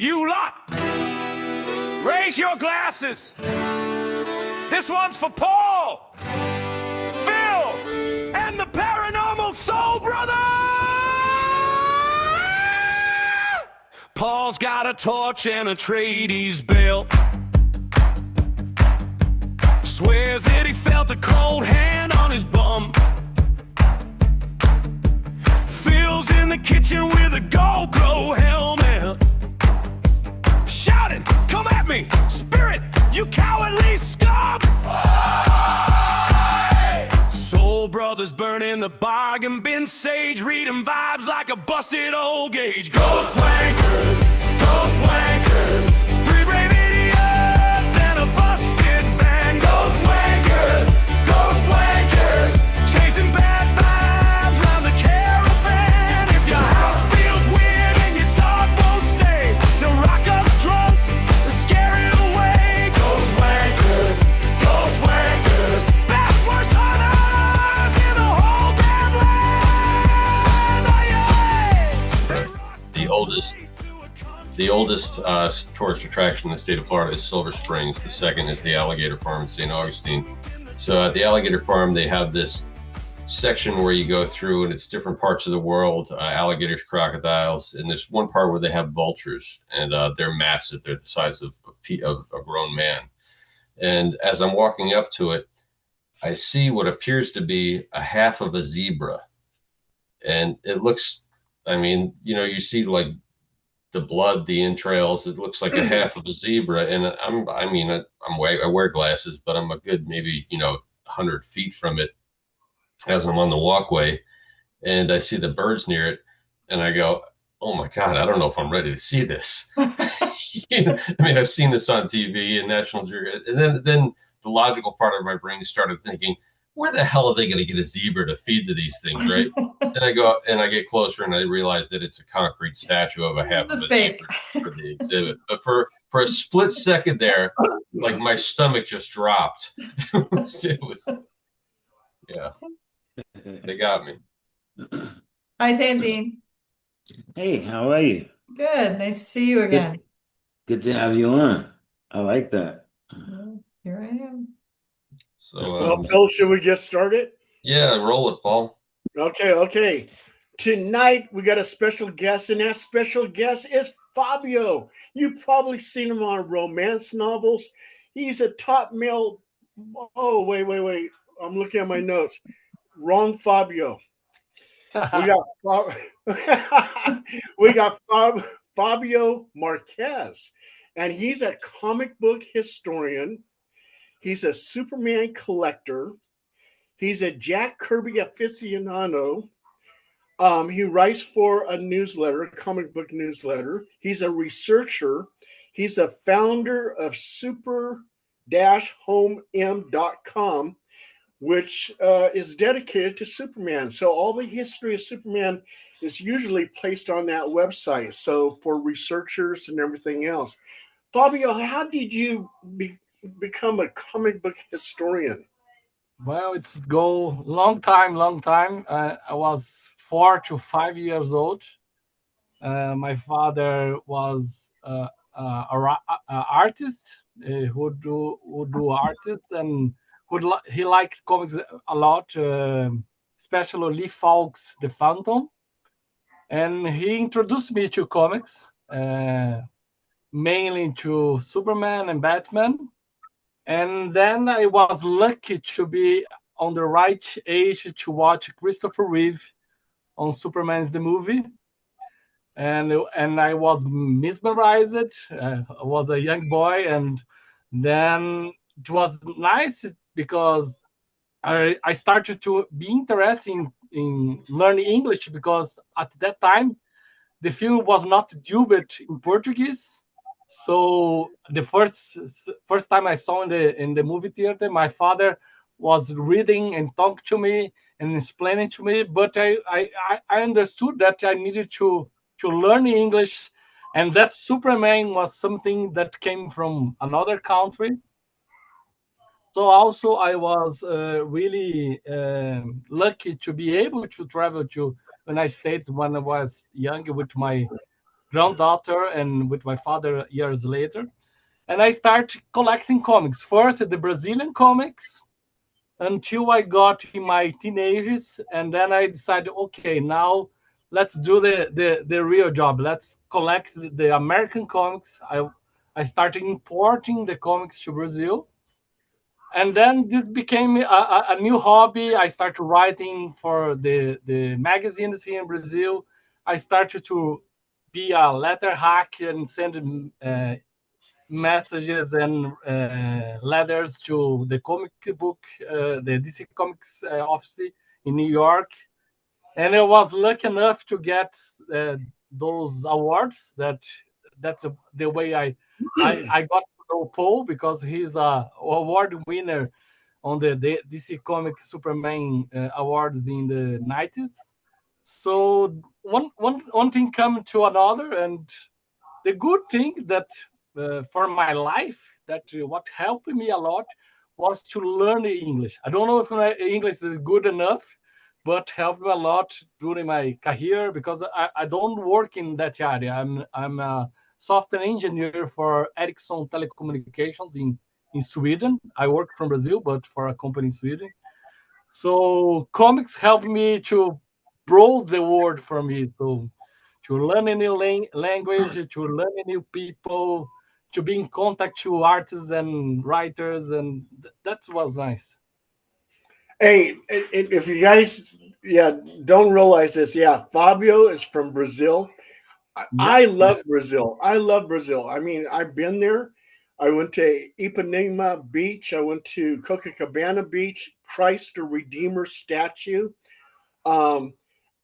You lot, raise your glasses. This one's for Paul, Phil, and the Paranormal Soul Brother! Paul's got a torch and a tradies belt. Swears that he felt a cold hand on his bum. Phil's in the kitchen with a GoPro helmet, shouting, "Come at me, spirit, you cowardly scum!" Soul Brothers burning the bargain bin sage, reading vibes like a busted old gauge. Ghost wankers, ghost wankers, three brave idiots and a busted van. Ghost wankers, chasing bad vibes round the caravan. If your house feels weird and your dog won't stay, they'll rock up drunk and scare it away. Ghost wankers, best worst hunters in the whole damn land. Oh, yeah. The oldest tourist attraction in the state of Florida is Silver Springs. The second is the Alligator Farm in St. Augustine. So at the Alligator Farm, they have this section where you go through, and it's different parts of the world, alligators, crocodiles, and there's one part where they have vultures, and they're massive. They're the size of a grown man. And as I'm walking up to it, I see what appears to be a half of a zebra. And it looks, you see like the blood, the entrails. It looks like a half of a zebra. And I wear glasses, but I'm a good maybe 100 feet from it as I'm on the walkway, and I see the birds near it, and I go, "Oh my God, I don't know if I'm ready to see this." I've seen this on TV and National Geographic, and then the logical part of my brain started thinking, where the hell are they going to get a zebra to feed to these things, right? And I go and I get closer, and I realize that it's a concrete statue of a half of a zebra for the exhibit. But for a split second there, like my stomach just dropped. It was, yeah, they got me. Hi, Sandy. Hey, how are you? Good. Nice to see you again. Good to have you on. I like that. Here I am. So, Phil, should we get started? Yeah, roll it, Paul. Okay. Tonight we got a special guest, and that special guest is Fabio. You've probably seen him on romance novels. He's a top male. Oh, wait. I'm looking at my notes. Wrong Fabio. We got Fabio Marquez, and he's a comic book historian. He's a Superman collector. He's a Jack Kirby aficionado. He writes for a newsletter, a comic book newsletter. He's a researcher. He's a founder of super-homem.com, which is dedicated to Superman. So all the history of Superman is usually placed on that website. So for researchers and everything else. Fabio, how did you become a comic book historian? Well, it's go long time. I was 4 to 5 years old. My father was an artist who do artists, and he liked comics a lot, especially Lee Falk's The Phantom. And he introduced me to comics, mainly to Superman and Batman. And then I was lucky to be on the right age to watch Christopher Reeve on Superman's the movie. And I was mesmerized. I was a young boy, and then it was nice because I started to be interested in learning English, because at that time the film was not dubbed in Portuguese. So the first time I saw in the movie theater, my father was reading and talking to me and explaining to me, but I understood that I needed to learn English, and that Superman was something that came from another country. So also I was really lucky to be able to travel to the United States when I was young with my granddaughter and with my father years later. And I started collecting comics. First, the Brazilian comics until I got in my teenagers, and then I decided, okay, now let's do the real job. Let's collect the American comics. I started importing the comics to Brazil, and then this became a new hobby. I started writing for the magazines here in Brazil. I started to be a letter hack and send messages and letters to the comic book, the DC Comics office in New York, and I was lucky enough to get those awards. The way I got to know Paul, because he's a award winner on the DC Comics Superman awards in the 90s. So one thing come to another, and the good thing that for my life, that what helped me a lot was to learn English. I don't know if my English is good enough, but helped me a lot during my career, because I don't work in that area. I'm a software engineer for Ericsson Telecommunications in Sweden. I work from Brazil, but for a company in Sweden. So comics helped me to broaden the world for me, to learn a new language, to learn a new people, to be in contact to artists and writers, and that was nice. Hey, if you guys, yeah, don't realize this, yeah, Fabio is from Brazil. Yeah, I love Brazil. I love Brazil. I mean, I've been there. I went to Ipanema Beach. I went to Copacabana Beach, Christ the Redeemer statue. Um,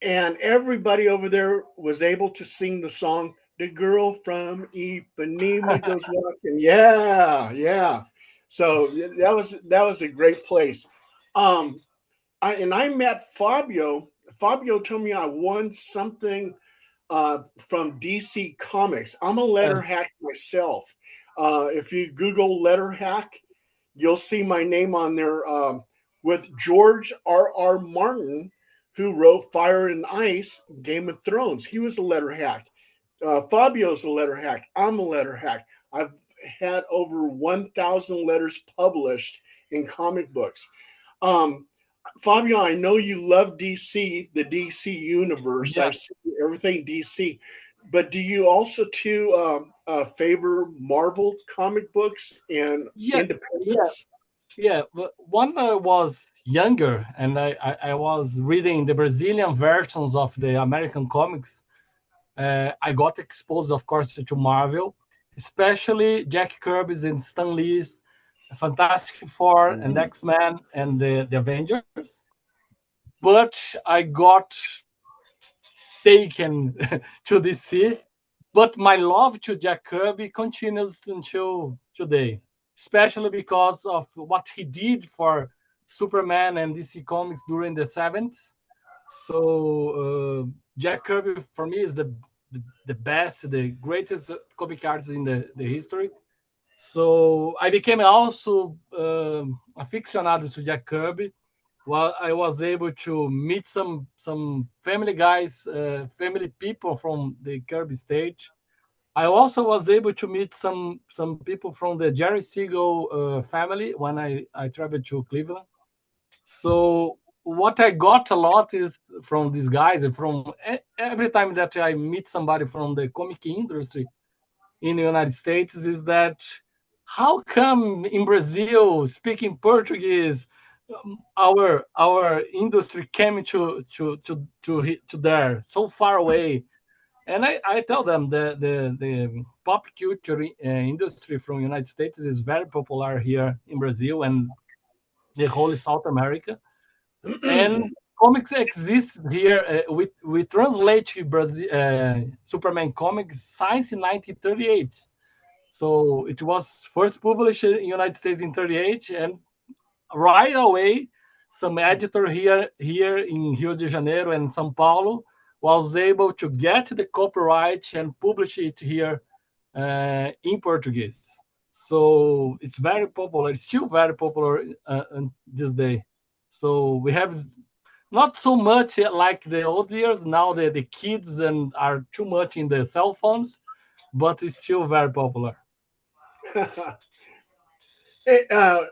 and everybody over there was able to sing the song, The Girl from Ipanema Goes Walking. Yeah, yeah. So that was a great place. Um, I met Fabio. Fabio told me I won something from DC Comics. I'm a letter hack myself. If you Google letter hack, you'll see my name on there with George R. Martin, who wrote Fire and Ice, Game of Thrones. He was a letter hack. Fabio's a letter hack. I'm a letter hack. I've had over 1,000 letters published in comic books. Um, Fabio, I know you love DC, the DC universe. yeah, I've seen everything DC, but do you also too favor Marvel comic books and yeah, yeah, independence? yeah. But when I was younger and I was reading the Brazilian versions of the American comics, I got exposed, of course, to Marvel, especially Jack Kirby's and Stan Lee's Fantastic Four and Mhm. X-Men and the Avengers. But I got taken to DC. But my love to Jack Kirby continues until today, especially because of what he did for Superman and DC Comics during the 70s. So Jack Kirby for me is the best, the greatest comic artist in the history. So I became also aficionado to Jack Kirby. Well, I was able to meet some family guys, family people from the Kirby stage. I also was able to meet some people from the Jerry Siegel family when I traveled to Cleveland. So what I got a lot is from these guys, and from every time that I meet somebody from the comic industry in the United States, is that how come in Brazil, speaking Portuguese, our industry came to there so far away? And I tell them the pop culture industry from United States is very popular here in Brazil and the whole South America. And comics exist here. We translate Brazil, Superman comics since in 1938. So it was first published in the United States in 38, and right away, some editor here in Rio de Janeiro and São Paulo was able to get the copyright and publish it here in Portuguese. So it's very popular. It's still very popular this day. So we have not so much like the old years. Now the kids and are too much in the cell phones, but it's still very popular.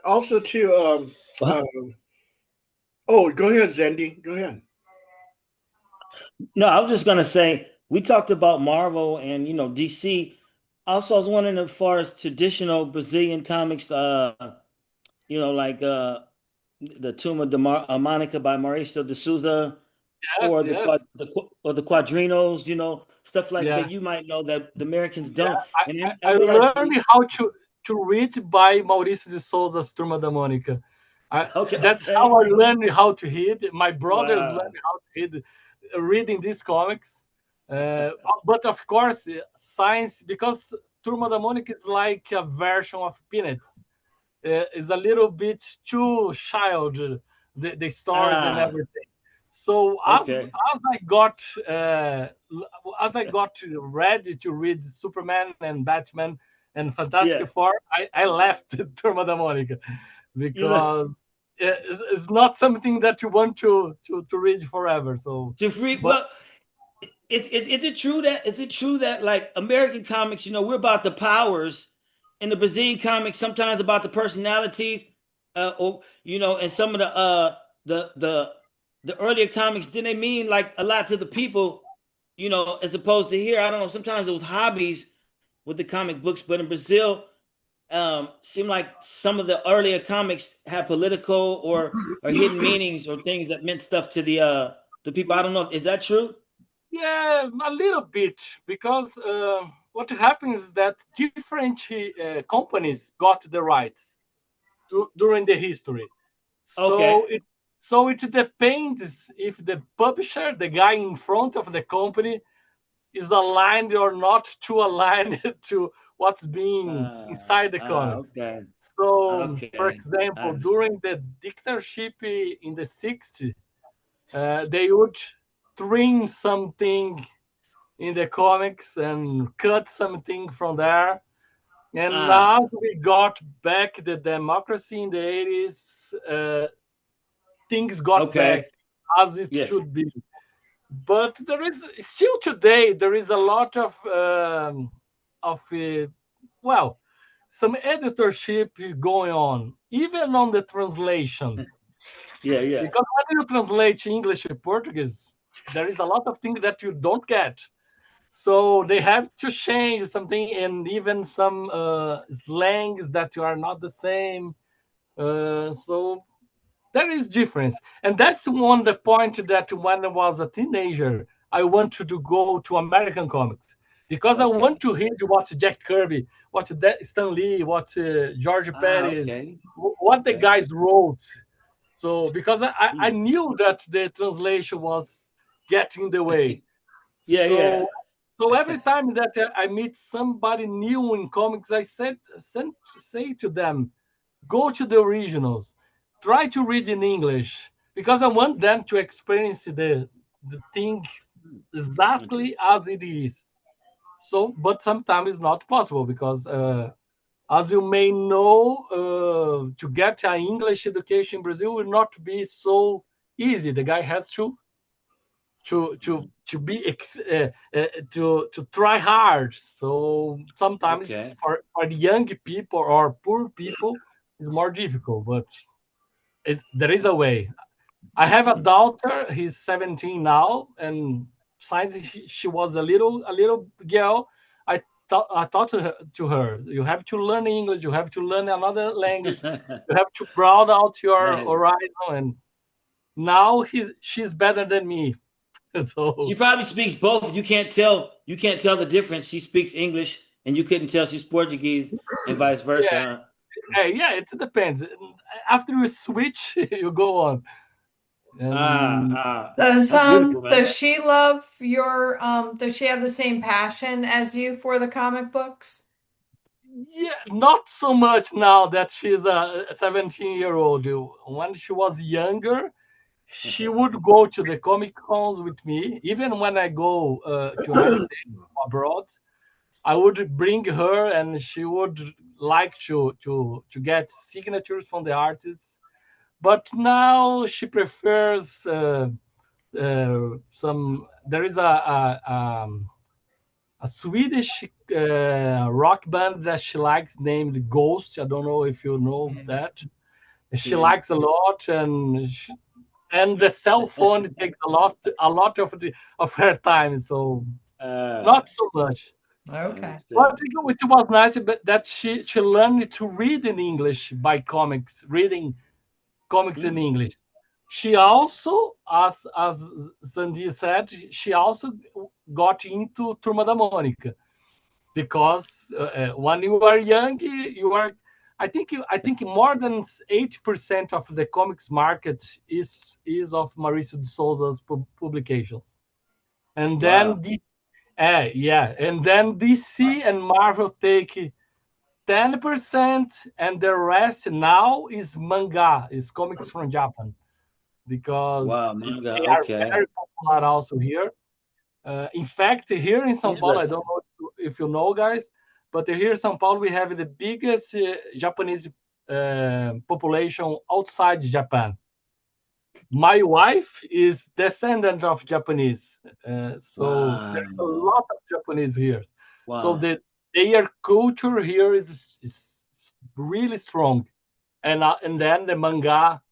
Also, too. Well, Oh, go ahead, Zendi. Go ahead. no, I was just gonna say we talked about Marvel and DC. Also, I was wondering as far as traditional Brazilian comics, like the Turma de Monica by Mauricio de Souza, Yes, or yes, or the Quadrinos, stuff like yeah, that. You might know that the Americans yeah. don't, and I I realized learned how to read by Maurício de Souza's Turma da Mônica. okay, That's how okay, I learned how to read. My brothers wow, learned how to read, reading these comics. Uh, but of course, science, because Turma da Mônica is like a version of Peanuts. Is a little bit too child, the stories and ah, everything. So okay, uh, as I got ready to read Superman and Batman and yeah, Fantastic Four, I left Turma da Mônica you know, because it's not something that you want to read forever. So, to free. but Well, is it true that like American comics, we're about the powers, and the Brazilian comics sometimes about the personalities, or and some of the the the earlier comics didn't they mean like a lot to the people, as opposed to here. I don't know. Sometimes it was hobbies with the comic books, but in Brazil, seemed like some of the earlier comics had political or hidden meanings or things that meant stuff to the people. I don't know. Is that true? yeah, a little bit, because what happens is that different companies got the rights during the history. Okay. So it depends if the publisher, the guy in front of the company, is aligned or not to align to what's being inside the comics. Okay. So, for Okay. example, I, during the dictatorship in the 60s, they would trim something in the comics and cut something from there. And ah, now we got back the democracy in the 80s. Things got back okay. as it Yeah. should be. But there is still today there is a lot of well, some editorship going on, even on the translation. Yeah. Yeah. Because when you translate English to Portuguese, there is a lot of things that you don't get. So they have to change something, and even some slangs that are not the same. So there is difference, and that's one the point that when I was a teenager, I wanted to go to American comics because I want Okay. to read what Jack Kirby, what Stan Lee, what George Perez, Okay. what the Okay. guys wrote. So because I Hmm. knew that the translation was getting in the way. Yeah. Yeah. So every time that I meet somebody new in comics, say to them, go to the originals, try to read in English, because I want them to experience the thing Okay. exactly as it is. So, but sometimes it's not possible because, as you may know, to get an English education in Brazil will not be so easy. The guy has to be to try hard. So sometimes Okay. for the young people or poor people, it's more difficult. But there is a way. I have a Hmm. daughter. He's 17 now, and since she was a little girl, I taught to her, you have to learn English. You have to learn another language. You have to broaden out your Man, horizon. And now she's better than me. she So probably speaks both. You can't tell. You can't tell the difference. She speaks English, and you couldn't tell she's Portuguese, and vice yeah, versa. yeah, it depends. After you switch, you go on. And That's beautiful, man. Does she love your does she have the same passion as you for the comic books? yeah, not so much now that she's a 17-year-old. When she was younger, she would go to the comic cons with me. Even when I go to United States abroad, I would bring her, and she would like to get signatures from the artists. but now she prefers some. There is a Swedish rock band that she likes named Ghost. I don't know if you know that. She Yeah. likes a lot, and the cell phone takes a lot of her time. So not so much. Okay. But it was nice that she learned to read in English by reading comics in English. She also, as Sandy said, she also got into Turma da Mônica because when you are young, you are. I think more than 80% of the comics market is of Mauricio de Souza's publications, and Wow. then and then DC and Marvel take 10%, and the rest now is manga, is comics from Japan, Wow, because manga. they are Okay. very popular also here. In fact, here in São Paulo, I Interesting. don't know if you know, guys, but here in São Paulo, we have the biggest Japanese population outside Japan. My wife is descendant of Japanese, so there's a Wow. lot of Japanese here. So Wow. their culture here is really strong, and then the manga,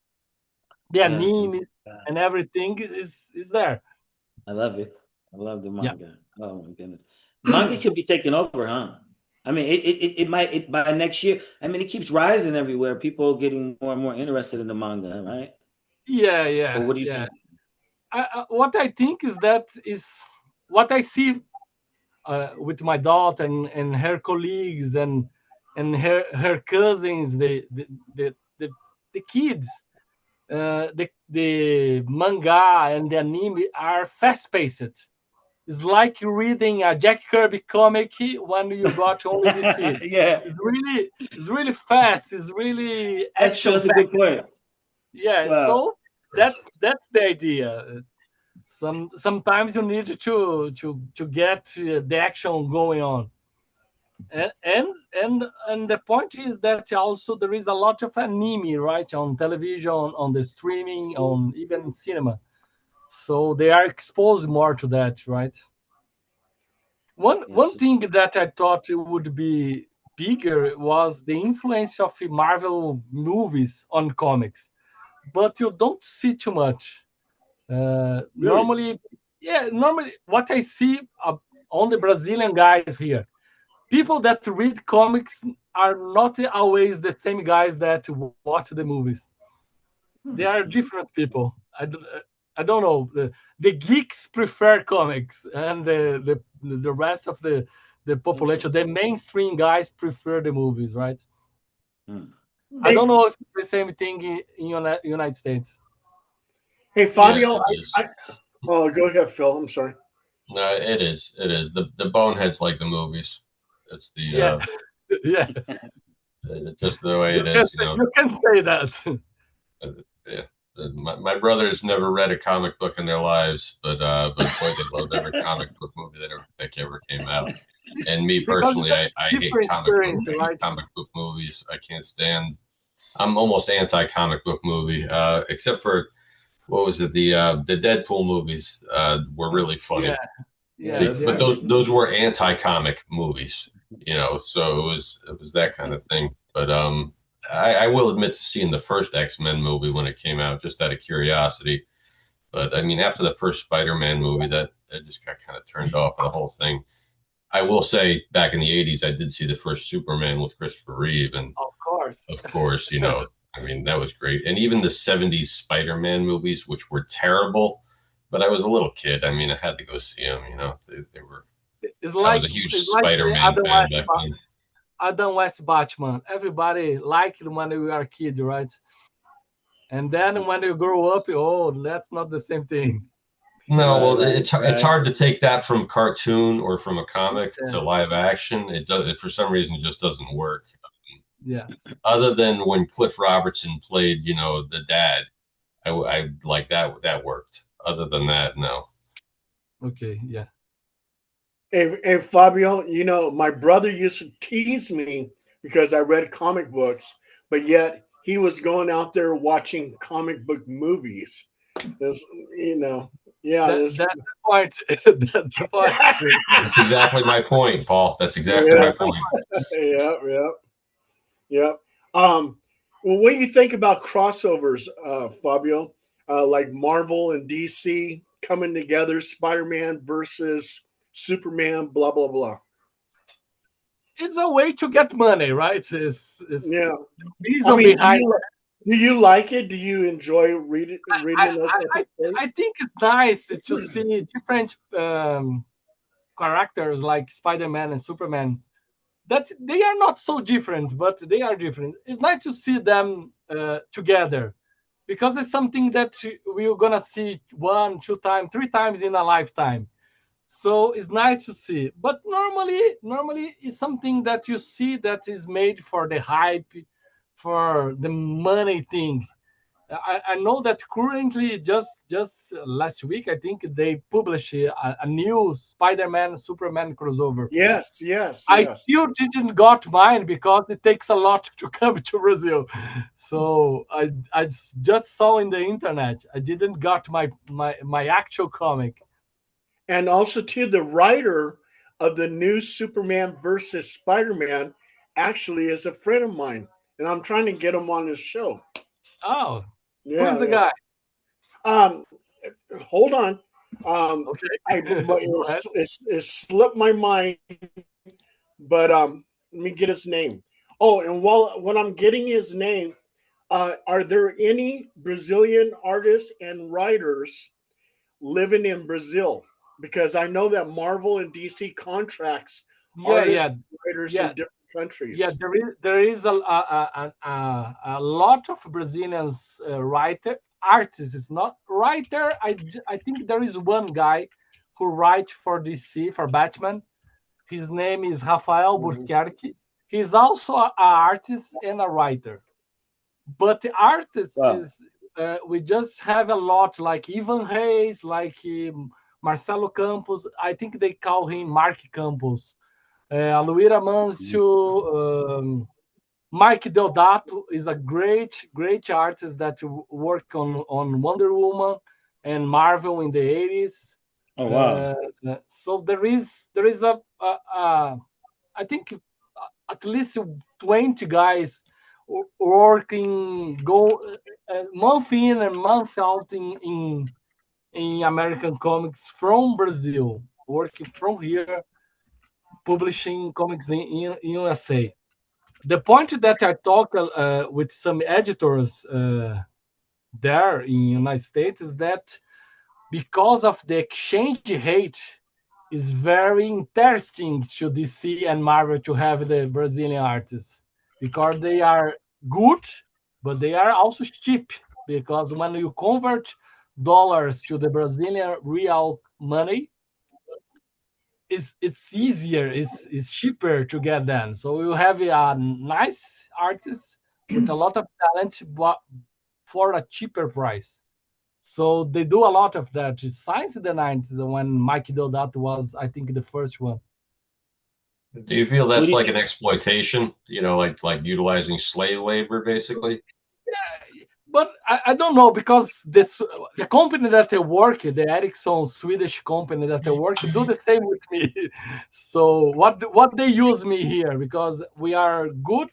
the Yeah. anime, and everything is there. I love it. I love the Yeah. manga. Oh my goodness. Manga could be taken over, huh? I mean, it might by next year. I mean, it keeps rising everywhere. People getting more and more interested in the manga, right? Yeah, Or yeah, what do you yeah. think? What I think is what I see with my daughter and her colleagues and her cousins, the kids, the manga and the anime are fast paced. It's like reading a Jack Kirby comic when you got only DC. Yeah, It's really fast. It's really that's true. action That's a packed. good point. Yeah, Wow. so that's the idea. Sometimes you need to get the action going on, and and the point is that also there is a lot of anime, right, on television, on the streaming, on even cinema, so they are exposed more to that, right? One Yes. thing that I thought would be bigger was the influence of Marvel movies on comics, but you don't see too much. Really? Normally what I see on the Brazilian guys here, people that read comics are not always the same guys that watch the movies. They are different people. I don't know. The geeks prefer comics, and the rest of the population, the Interesting. mainstream guys, prefer the movies, right? Hmm. I Hey, don't know if it's the same thing in United States. hey, Yes, Fabio. it is. Oh, go ahead, Phil. I'm sorry. No, it is. It is. The boneheads like the movies. It's the Yeah, yeah. just the way You it can is. say, you can say that. Uh, yeah. My brothers never read a comic book in their lives, but boy, they loved every comic book movie that ever came out. And me Because it's personally, a I hate different experience, right? comic book movies. I can't stand. I'm almost anti comic book movie, except for what was it? The Deadpool movies were really Yeah, funny, Yeah, yeah, those yeah. but are. those were anti comic movies, so it was that kind of thing. But I will admit to seeing the first X-Men movie when it came out, just out of curiosity. But I mean, after the first Spider-Man movie, that I just got kind of turned off by the whole thing. I will say, back in the '80s, I did see the first Superman with Christopher Reeve, and Of course. of course, I mean, that was great. And even the '70s Spider-Man movies, which were terrible, but I was a little kid. I mean, I had to go see them. They were. I was a huge It's like the Spider-Man fan back then. Adam West Batman. Everybody liked it when we were a kid, right? And then when you grow up, oh, that's not the same thing. No, Right, well, right, it's right. hard to take that from cartoon or from a comic Yeah. to live action. It does. For some reason, it just doesn't work. Yes. Other than when Cliff Robertson played, the dad, I like that. That worked. Other than that, no. Okay. Yeah. And Fabio, my brother used to tease me because I read comic books, but yet he was going out there watching comic book movies. This, you know, yeah, this, That's the point. That's the point. That's exactly my point, Paul. That's exactly yeah, my point. yeah, yeah, yeah. Well, what do you think about crossovers, Fabio? Like Marvel and DC coming together, Spider-Man versus Superman, blah blah blah. It's a way to get money, right? It's Yeah, the I reason mean, behind. do you like it? Do you enjoy I, reading those I, type I of things? I think it's nice to see different characters like Spider-Man and Superman. That they are not so different, but they are different. It's nice to see them together because it's something that we're gonna see one, two times, three times in a lifetime. So it's nice to see. But normally it's something that you see that is made for the hype, for the money thing. I know that currently, just last week, I think they published a new Spider-Man Superman crossover. Yes, yes, I yes. still didn't got mine because it takes a lot to come to Brazil. So I just saw in the internet. I didn't got my actual comic. And also too, the writer of the new Superman versus Spider-Man actually is a friend of mine, and I'm trying to get him on this show. Oh, who is Yeah, the yeah. guy? Um, hold on. Um, Okay, go ahead. it slipped my mind, but let me get his name. Oh, and while when I'm getting his name, are there any Brazilian artists and writers living in Brazil? Because I know that Marvel and DC contracts Yeah, artists yeah, and writers in yeah. different Yeah, countries. there is a lot of Brazilians writer artists. It's not writer. I think there is one guy who write for DC for Batman. His name is Rafael Mhm. Burquerque. He's also an artist and a writer. But the artists Wow. is we just have a lot like Ivan Reis, like Marcelo Campos. I think they call him Mark Campos. Aluíra Mancio, Mike Deodato is a great artist that worked on Wonder Woman and Marvel in the 80s. Oh wow. Uh, so there is a I think at least 20 guys working go month in and month out in American comics from Brazil, working from here, publishing comics in USA. The point that I talk with some editors there in United States is that because of the exchange rate, is very interesting to DC and Marvel to have the Brazilian artists because they are good, but they are also cheap because when you convert dollars to the Brazilian real money, it's easier, it's cheaper to get them. So you have a nice artist with a lot of talent, but for a cheaper price. So they do a lot of that since the 90s when Mike Deodato was, I think, the first one. Do you feel What that's do like you an exploitation? Like utilizing slave labor, basically? But I don't know because the company that I work, the Ericsson Swedish company that I work, do the same with me. So what they use me here because we are good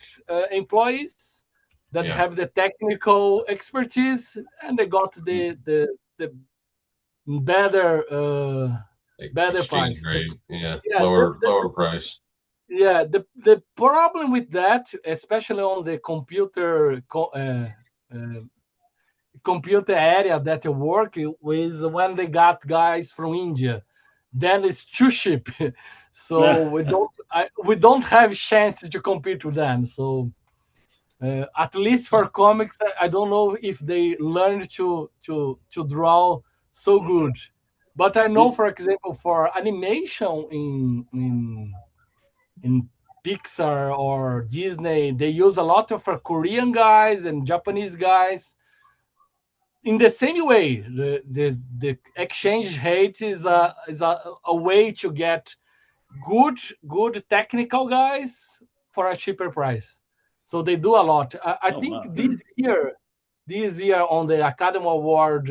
employees that Yeah, have the technical expertise and they got the better like better exchange price. rate. Yeah, Yeah, lower price. yeah. The problem with that, especially on the computer area that you work with when they got guys from India. Then it's too cheap, so we don't have chance to compete with them. So at least for comics, I don't know if they learned to draw so good. But I know, for example, for animation in Pixar or Disney, they use a lot of Korean guys and Japanese guys in the same way. The exchange rate is a way to get good technical guys for a cheaper price. So they do a lot. I Oh, think wow. this year on the Academy Award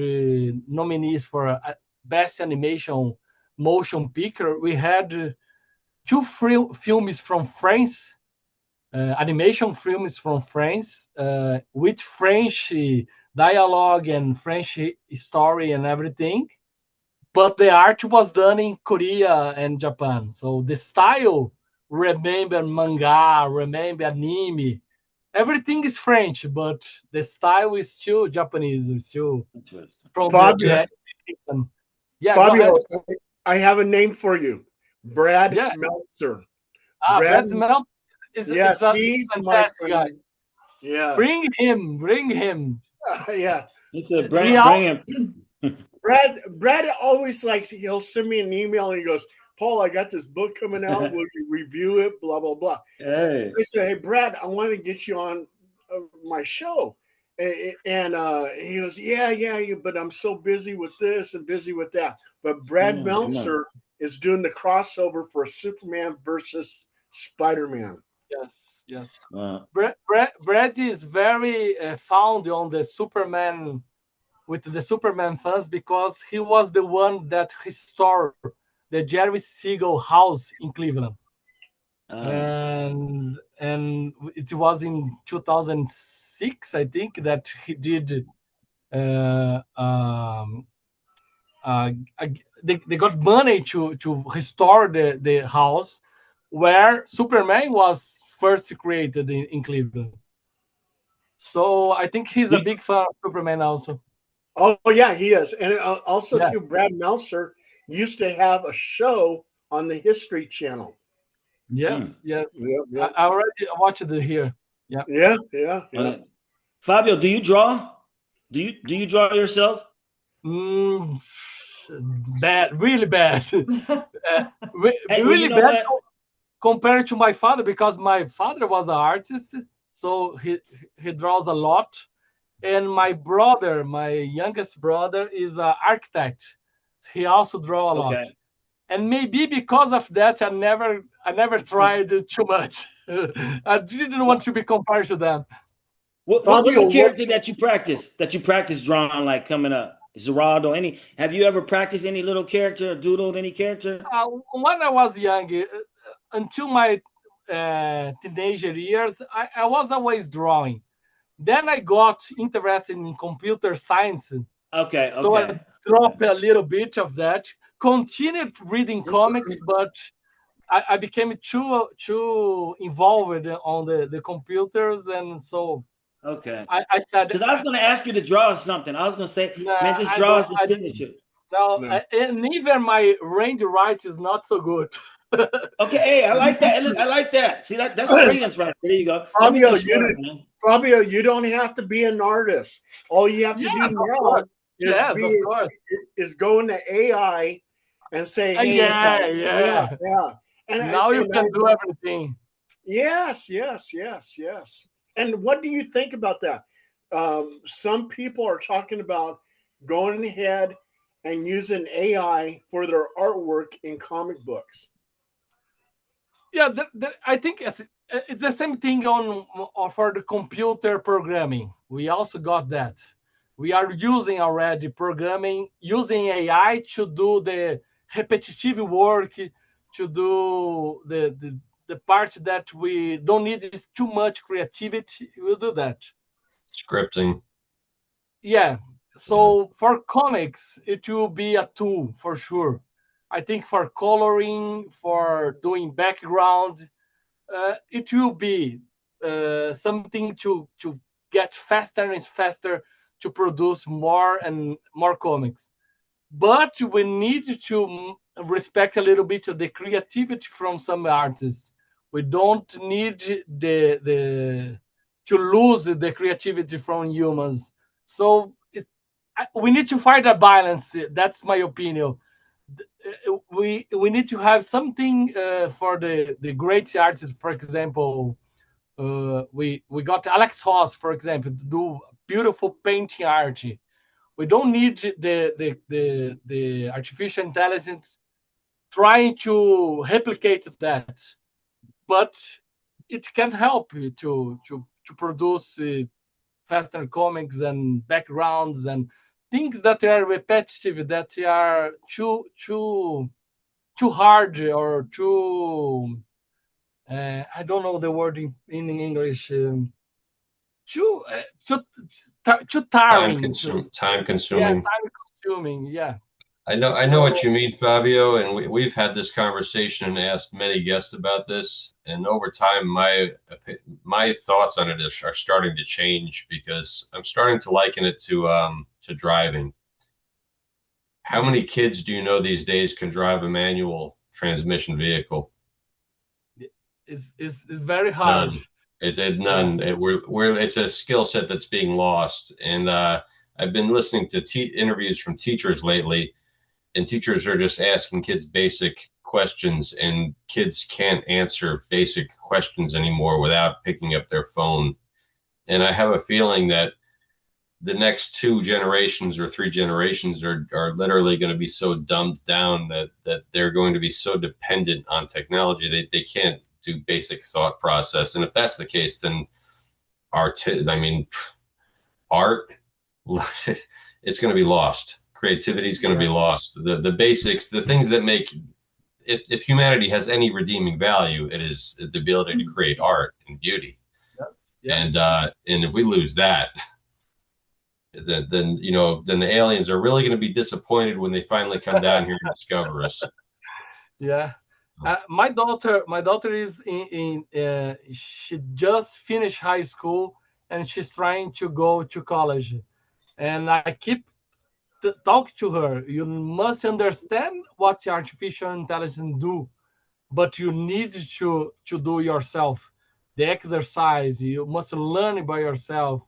nominees for Best Animation Motion Picture, we had two films from France, animation films from France, with French dialogue and French story and everything. But the art was done in Korea and Japan. So the style, remember manga, remember anime, everything is French, but the style is still Japanese, it's still Interesting. from Fabio, yeah, go ahead. Fabio, I have a name for you, Brad Yeah. Meltzer. Brad Melt is Yes, a he's my fantastic guy. friend. Yes. Bring him. Yeah. He said, We bring him. Brad always likes, he'll send me an email and he goes, Paul, I got this book coming out. Will you review it? Blah, blah, blah. Hey. I said, hey, Brad, I want to get you on my show. And he goes, yeah, but I'm so busy with this and busy with that. But Brad Meltzer is doing the crossover for Superman versus Spider-Man. Yes. Wow. Brad is very fond on the Superman, with the Superman fans, because he was the one that restored the Jerry Siegel house in Cleveland. And it was in 2006, I think, that he did they got money to restore the house where Superman was first created in Cleveland. So I think he's a big fan of Superman also. Oh yeah, he is, and also Yeah. too, Brad Meltzer used to have a show on the History Channel. Yes. Yep. I already watched it here. Yeah. Fabio, do you draw? Do you draw yourself? Bad, really bad. Hey, Really you know bad what? compared to my father, because my father was an artist, so he draws a lot. And my brother, my youngest brother, is an architect. He also draw a lot. Okay. And maybe because of that, I never tried too much. I didn't want to be compared to them. What's a character that you practice drawing, like coming up? Geraldo, have you ever practiced any little character or doodled any character? When I was young, until my teenager years, I was always drawing. Then I got interested in computer science. Okay. So I dropped a little bit of that. Continued reading comics, but I became too involved on the computers, and so okay. I said, because I was going to ask you to draw something. I was going to say, man, just draw us a signature. No. And even my range right is not so good. Okay, hey, I like that. I like that. See, that's brilliance right there. You go. Fabio, you don't have to be an artist. All you have to do now is go into AI and say, hey, yeah. And now you can do everything. Yes. And what do you think about that? Some people are talking about going ahead and using AI for their artwork in comic books. Yeah, I think it's the same thing for the computer programming. We also got that. We are using already programming, using AI to do the repetitive work, to do the part that we don't need is too much creativity. We'll do that. Scripting. Yeah. So for comics, it will be a tool for sure. I think for coloring, for doing background, it will be something to get faster and faster to produce more and more comics. But we need to respect a little bit of the creativity from some artists. We don't need to lose the creativity from humans. So we need to find a balance. That's my opinion. We need to have something for the great artists. For example, we got Alex Ross, for example, to do beautiful painting art. We don't need the artificial intelligence trying to replicate that, but it can help you to produce faster comics and backgrounds and things that are repetitive, that are too hard or too I don't know the word in English. Too too tiring. Time Yeah, consuming. time consuming. Yeah. I know So what you mean, Fabio, and we've had this conversation and asked many guests about this. And over time, my thoughts on it are starting to change because I'm starting to liken it to driving. How many kids do you know these days can drive a manual transmission vehicle? it's very hard. None. It's Yeah. none. It's a skill set that's being lost. And I've been listening to interviews from teachers lately, and teachers are just asking kids basic questions, and kids can't answer basic questions anymore without picking up their phone. And I have a feeling that the next 2 generations or 3 generations are literally going to be so dumbed down that they're going to be so dependent on technology they can't do basic thought process. And if that's the case, then art, it's going to be lost. Creativity is going to be lost. The basics, the things that make, if humanity has any redeeming value, it is the ability to create art and beauty. Yes. And if we lose that, then the aliens are really going to be disappointed when they finally come down here and discover us. Yeah. My daughter is she just finished high school and she's trying to go to college, and I keep talk to her. You must understand what the artificial intelligence do, but you need to do yourself the exercise. You must learn by yourself.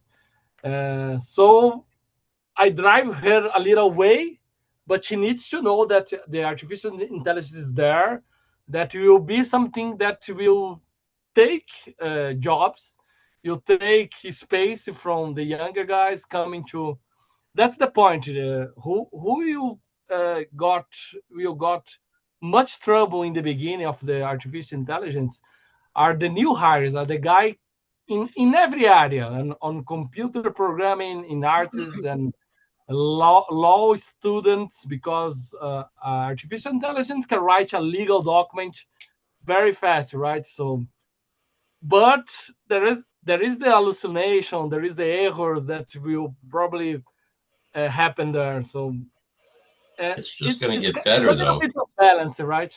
So I drive her a little way, but she needs to know that the artificial intelligence is there, that will be something that will take jobs, you take space from the younger guys coming to. That's the point. Who you got much trouble in the beginning of the artificial intelligence are the new hires, are the guy in every area, and on computer programming, in arts and law students, because artificial intelligence can write a legal document very fast, right? So, but there is the hallucination, there is the errors that will probably happen there. So It's just going to it's get a better, little though. bit of balance, right?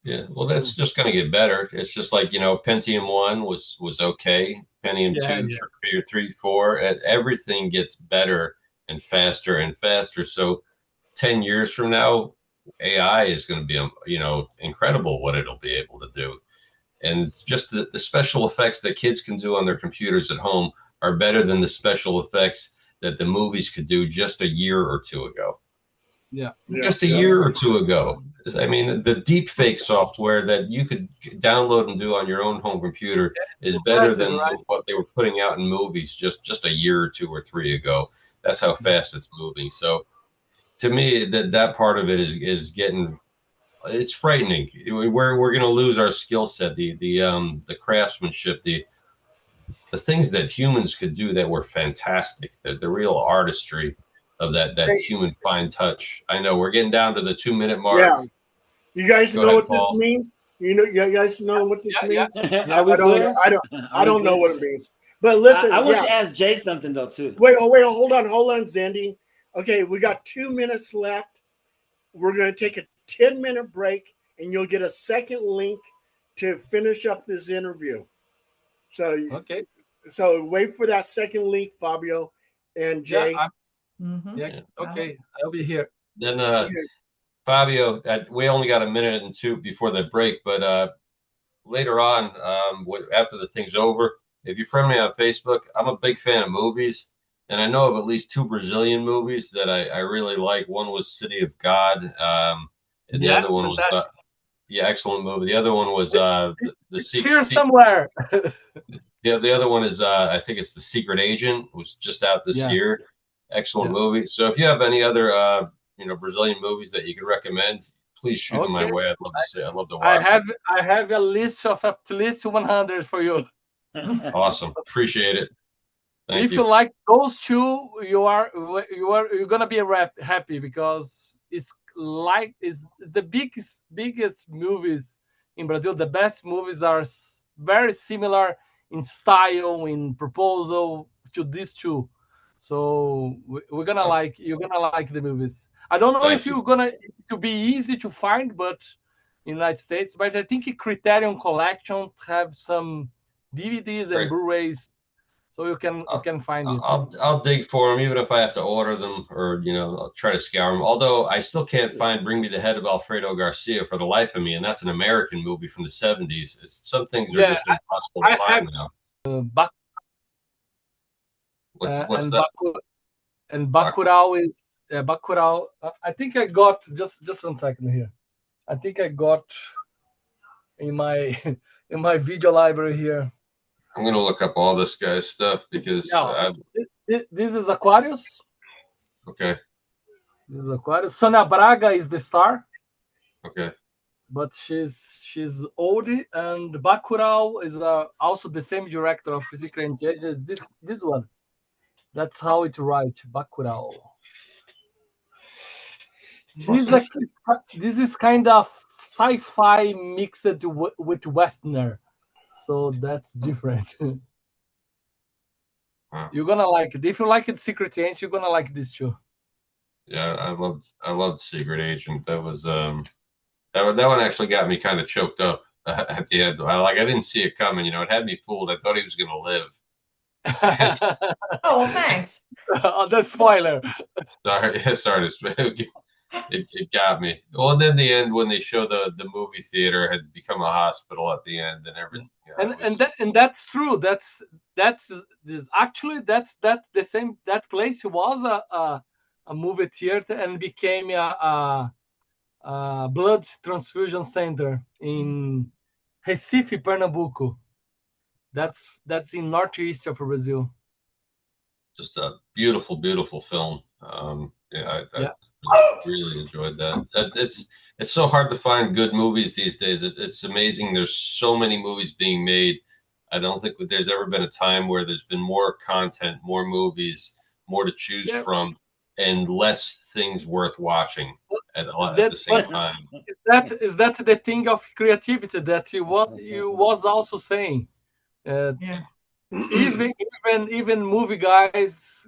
Yeah, well, that's just going to get better. It's just like, Pentium 1 was okay. Pentium Yeah, 2, yeah. 3, 4, and everything gets better and faster and faster. So 10 years from now, AI is going to be, incredible what it'll be able to do. And just the special effects that kids can do on their computers at home are better than the special effects that the movies could do just a year or two ago. Yeah. Just a year or two ago. I mean, the deep fake software that you could download and do on your own home computer is better than Right? what they were putting out in movies just a year or 2 or 3 ago. That's how fast it's moving. So to me, that part of it is getting, it's frightening. We're going to lose our skill set, the craftsmanship, the things that humans could do that were fantastic, the real artistry of that human fine touch. I know we're getting down to the 2-minute mark. Yeah. You guys Go know ahead, what Paul. this means? You guys know what this means? Are we I don't. clear? I don't know what it means. But listen, I want to ask Jay something though too. Wait, hold on, Zandy. Okay, we got 2 minutes left. We're going to take a 10-minute break, and you'll get a second link to finish up this interview. So, Okay. So wait for that second link, Fabio and Jay. Yeah. Okay. I'll be here. Then Fabio, we only got a minute and 2 before the break, but later on, after the thing's over, if you friend me on Facebook, I'm a big fan of movies, and I know of at least 2 Brazilian movies that I really like. One was City of God, and the other one was excellent movie. The other one was the Here somewhere. Yeah, the other one is I think it's The Secret Agent. It was just out this year. Excellent movie. So if you have any other Brazilian movies that you can recommend, please shoot them my Okay. way. I'd love to see. I'd love to I watch have I have a list of at least 100 for you. them. Awesome. Appreciate it. Thank If you. you like those two, you're gonna be happy because it's the biggest movies in Brazil. The best movies are very similar in style, in proposal to these two. So we're gonna you're gonna like the movies. I don't know Thank if you. you're gonna to be easy to find, but in the United States, but I think Criterion Collection have some DVDs and Great. Blu-rays, so you can find it. I'll dig for them, even if I have to order them, or I'll try to scour them. Although I still can't find "Bring Me the Head of Alfredo Garcia" for the life of me, and that's an American movie from the '70s. Some things are just impossible to find now. What's that? And Bacurau is Bacurau. I think I got just 1 second here. I think I got in my in my video library here. I'm gonna look up all this guy's stuff because this is Aquarius. Okay. This is Aquarius. Sonia Braga is the star. Okay. But she's old, and Bacurau is also the same director of Physical Intelligence. This one. That's how it's right, Bacurau. This is kind of sci-fi mixed with Westerner, so that's different. Wow. You're gonna like it. If you like it, Secret Agent, you're gonna like this too. Yeah, I loved Secret Agent. That was that one actually got me kind of choked up at the end. I didn't see it coming. It had me fooled. I thought he was gonna live. Oh, well, thanks. The spoiler. Sorry, it got me. Well, and then the end when they show the movie theater had become a hospital at the end and everything. And that's true. That's actually the same. That place was a movie theater and became a blood transfusion center in Recife, Pernambuco. That's in northeast of Brazil. Just a beautiful, beautiful film. I really enjoyed that. It's so hard to find good movies these days. It's amazing. There's so many movies being made. I don't think there's ever been a time where there's been more content, more movies, more to choose from, and less things worth watching at the same time. Is that the thing of creativity that you was also saying? Even movie guys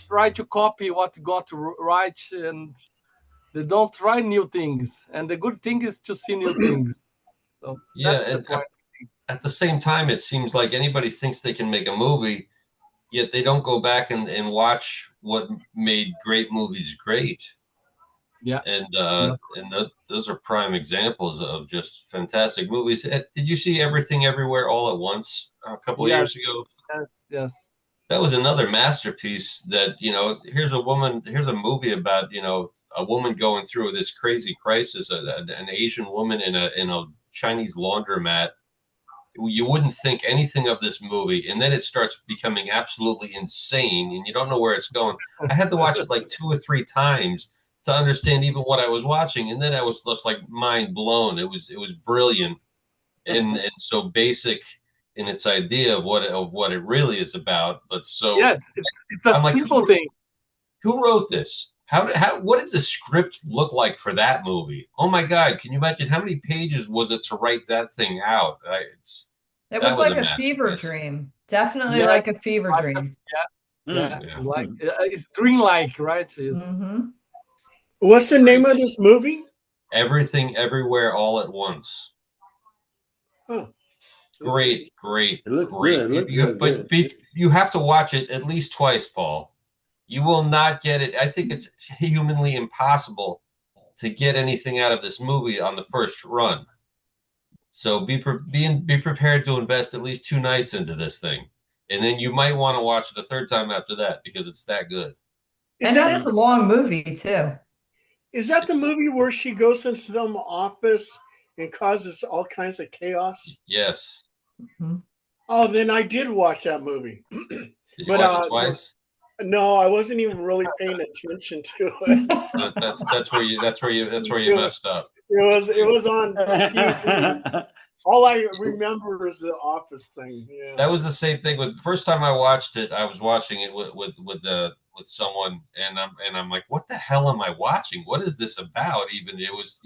try to copy what got right, and they don't try new things. And the good thing is to see new things. So that's the point. At the same time, it seems like anybody thinks they can make a movie, yet they don't go back and watch what made great movies great. Yeah. Those are prime examples of just fantastic movies. Did you see Everything Everywhere All at Once a couple of years ago? Yes. That was another masterpiece that, here's a movie about, a woman going through this crazy crisis, an Asian woman in a Chinese laundromat. You wouldn't think anything of this movie, and then it starts becoming absolutely insane, and you don't know where it's going. I had to watch it like 2 or 3 times to understand even what I was watching, and then I was just like mind blown. It was brilliant, and so basic in its idea of what it really is about, but so it's a simple thing. Who wrote this? What did the script look like for that movie? Oh my God! Can you imagine how many pages was it to write that thing out? It was like a fever dream. Definitely like a fever dream. Like it's dreamlike, right? What's the name of this movie? Everything, Everywhere, All at Once. Oh. Great. It looks good. But you have to watch it at least twice, Paul. You will not get it. I think it's humanly impossible to get anything out of this movie on the first run. So be prepared to invest at least 2 nights into this thing, and then you might want to watch it a 3rd time after that because it's that good. And it is a long movie too. Is that the movie where she goes into some office and causes all kinds of chaos? Yes. Mm-hmm. Oh, then I did watch that movie. Did you watch it twice? No, I wasn't even really paying attention to it. That's where you messed up. It was on TV. All I remember is the Office thing. Yeah. That was the same thing with the first time I watched it. I was watching it with someone, and I'm like, what the hell am I watching? What is this about? Even it was,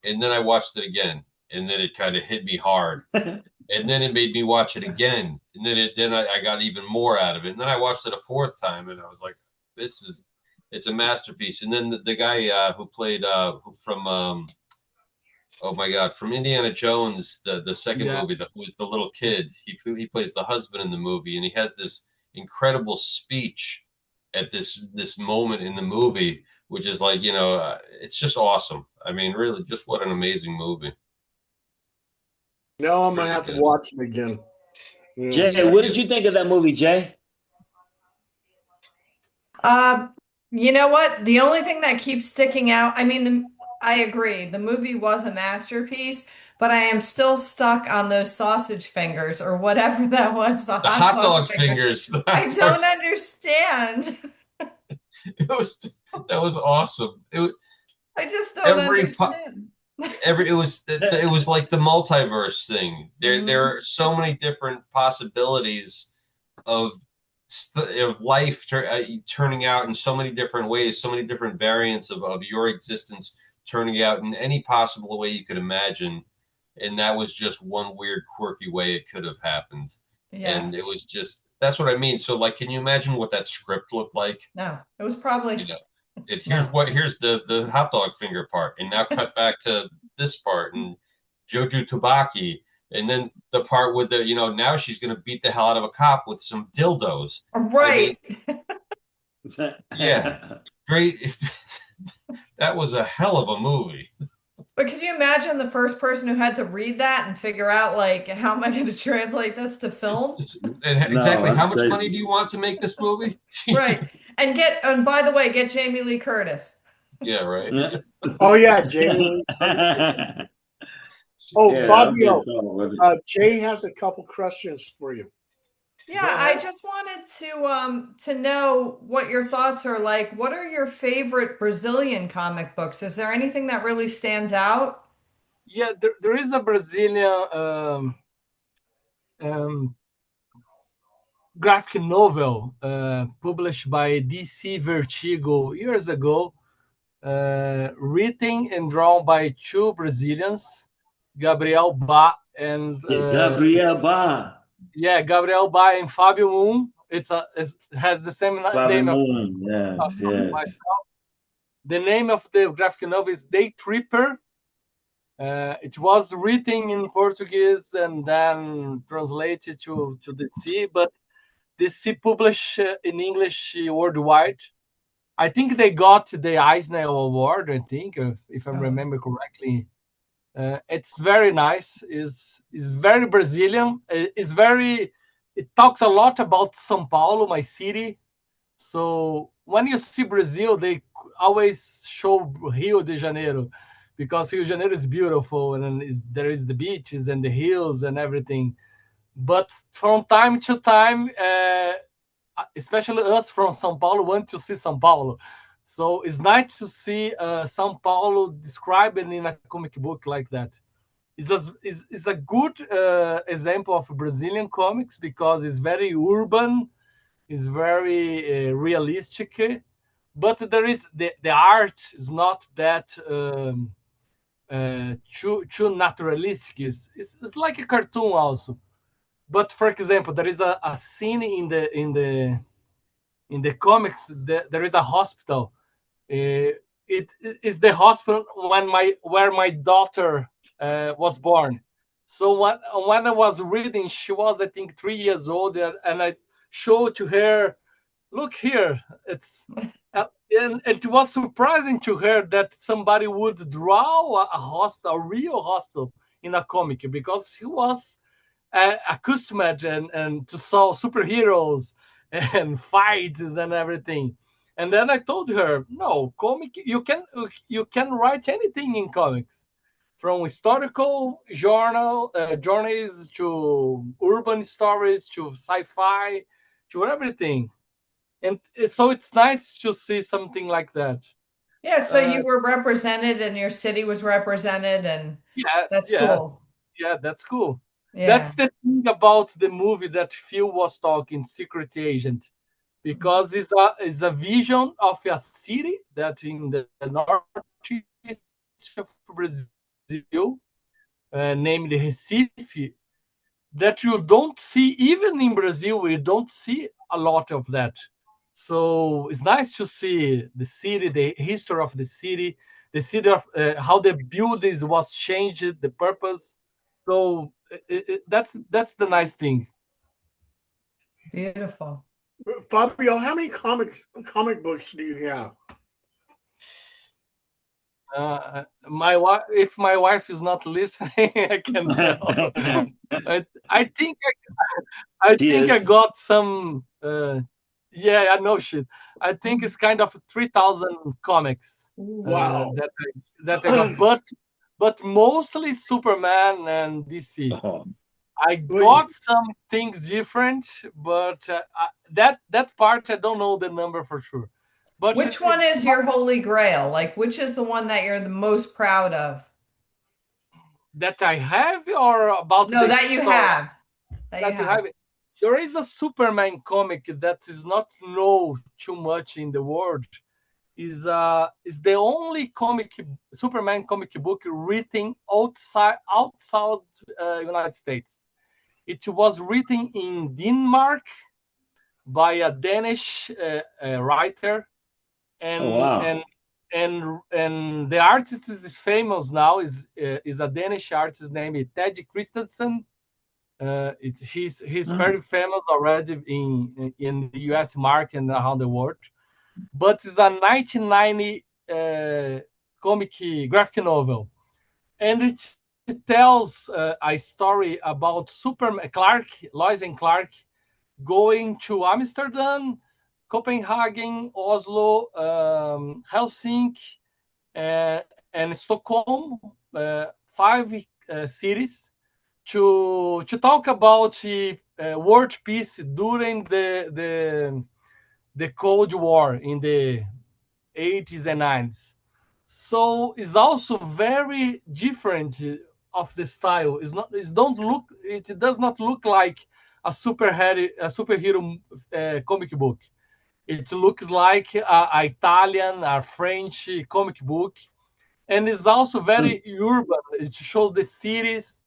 and then I watched it again, and then it kind of hit me hard, and then it made me watch it again, and then I got even more out of it, and then I watched it a fourth time, and I was like, it's a masterpiece. And then the guy who played from oh my God, from Indiana Jones, the second movie, that was the little kid. He plays the husband in the movie, and he has this incredible speech at this moment in the movie, which is like, it's just awesome. I mean, really, just what an amazing movie. Now I'm gonna have to watch it again. Yeah. Jay, what did you think of that movie, Jay? You know what? The only thing that keeps sticking out, I mean, I agree, the movie was a masterpiece, but I am still stuck on those sausage fingers or whatever that was, the The hot hot dog fingers. I don't understand. That was awesome. I just don't understand. It was like the multiverse thing. There are so many different possibilities of life turning out in so many different ways, so many different variants of your existence turning out in any possible way you could imagine. And that was just one weird, quirky way it could have happened. Yeah. And it was just, that's what I mean. So, like, can you imagine what that script looked like? No, it was probably. Here's the hot dog finger part, and now cut back to this part, and Joju Tobaki, and then the part with the, now she's going to beat the hell out of a cop with some dildos. Right. I mean, yeah. Great. That was a hell of a movie. But can you imagine the first person who had to read that and figure out, like, how am I going to translate this to film? Exactly. How much money do you want to make this movie? Right. And by the way, get Jamie Lee Curtis. Yeah, right. Oh yeah, Jamie Lee Curtis. Oh, yeah, Fabio, Jay has a couple questions for you. Yeah, I just wanted to know what your thoughts are like. What are your favorite Brazilian comic books? Is there anything that really stands out? Yeah, there is a Brazilian graphic novel published by DC Vertigo years ago, written and drawn by two Brazilians, Gabriel Ba and Gabriel Ba. Yeah, Gabriel Ba and Fabio Moon. It has the same name. Yes. Myself. The name of the graphic novel is Day Tripper. It was written in Portuguese and then translated to DC, but DC published in English worldwide. I think they got the Eisner Award, I think, if I remember correctly. It's very nice. It's very Brazilian. It talks a lot about São Paulo, my city. So when you see Brazil, they always show Rio de Janeiro, because Rio de Janeiro is beautiful, and then there is the beaches and the hills and everything. But from time to time, especially us from São Paulo want to see São Paulo. So it's nice to see São Paulo described in a comic book like that. It's a good example of Brazilian comics because it's very urban, it's very realistic, but there is the art is not that too naturalistic. It's like a cartoon also. But for example, there is a scene in the comics. There is a hospital. It is the hospital where my daughter was born. So when I was reading, she was, I think, 3 years old, and I showed to her, look here. It's and it was surprising to her that somebody would draw a hospital, a real hospital, in a comic, because he was accustomed and to saw superheroes and fights and everything. And then I told her, no, comic, you can write anything in comics, from historical journeys to urban stories to sci-fi to everything. And so it's nice to see something like that. Yeah, so you were represented and your city was represented, and Yes, that's yeah, cool. yeah, that's cool. Yeah. That's the thing about the movie that Phil was talking, Secret Agent, because it's a vision of a city that in the northeast of Brazil, named Recife, that you don't see even in Brazil. We don't see a lot of that. So it's nice to see the city, the history of the city of how the buildings was changed, the purpose. So that's the nice thing. Beautiful. Fabio, how many comic books do you have? My wife, if my wife is not listening, I can tell. I think I She think I is. got some. Yeah, I know shit. I think it's kind of 3,000 comics Wow. that I got, but mostly Superman and DC. Oh, I got some things different, but that part I don't know the number for sure. But Which one is your holy grail? Like, which is the one that you're the most proud of? that I have or about No, the that you story have. That you that you have. have. There is a Superman comic that is not known too much in the world. Is the only Superman comic book written outside United States. It was written in Denmark by a Danish writer, oh and wow. and the artist is famous now. Is a Danish artist named Ted Christensen. He's Oh, very famous already in the U.S. market and around the world. But it's a 1990 comic graphic novel, and it tells a story about Superman Lois and Clark, going to Amsterdam, Copenhagen, Oslo, Helsinki, and Stockholm, five cities, to talk about world peace during the Cold War in the 80s and 90s. So it's also very different of the style. It does not look like a superhero comic book. It looks like a Italian or French comic book, and it's also very urban. It shows the cities,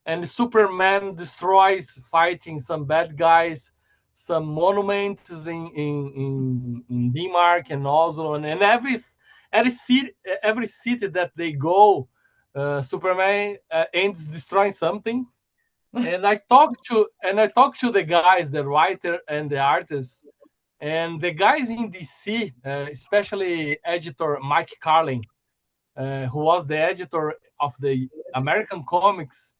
and Superman destroys, fighting some bad guys, some monuments in Denmark and Oslo, and every city that they go, Superman ends destroying something. And I talked to the guys, the writer and the artists, and the guys in DC, especially editor Mike Carlin, who was the editor of the American comics,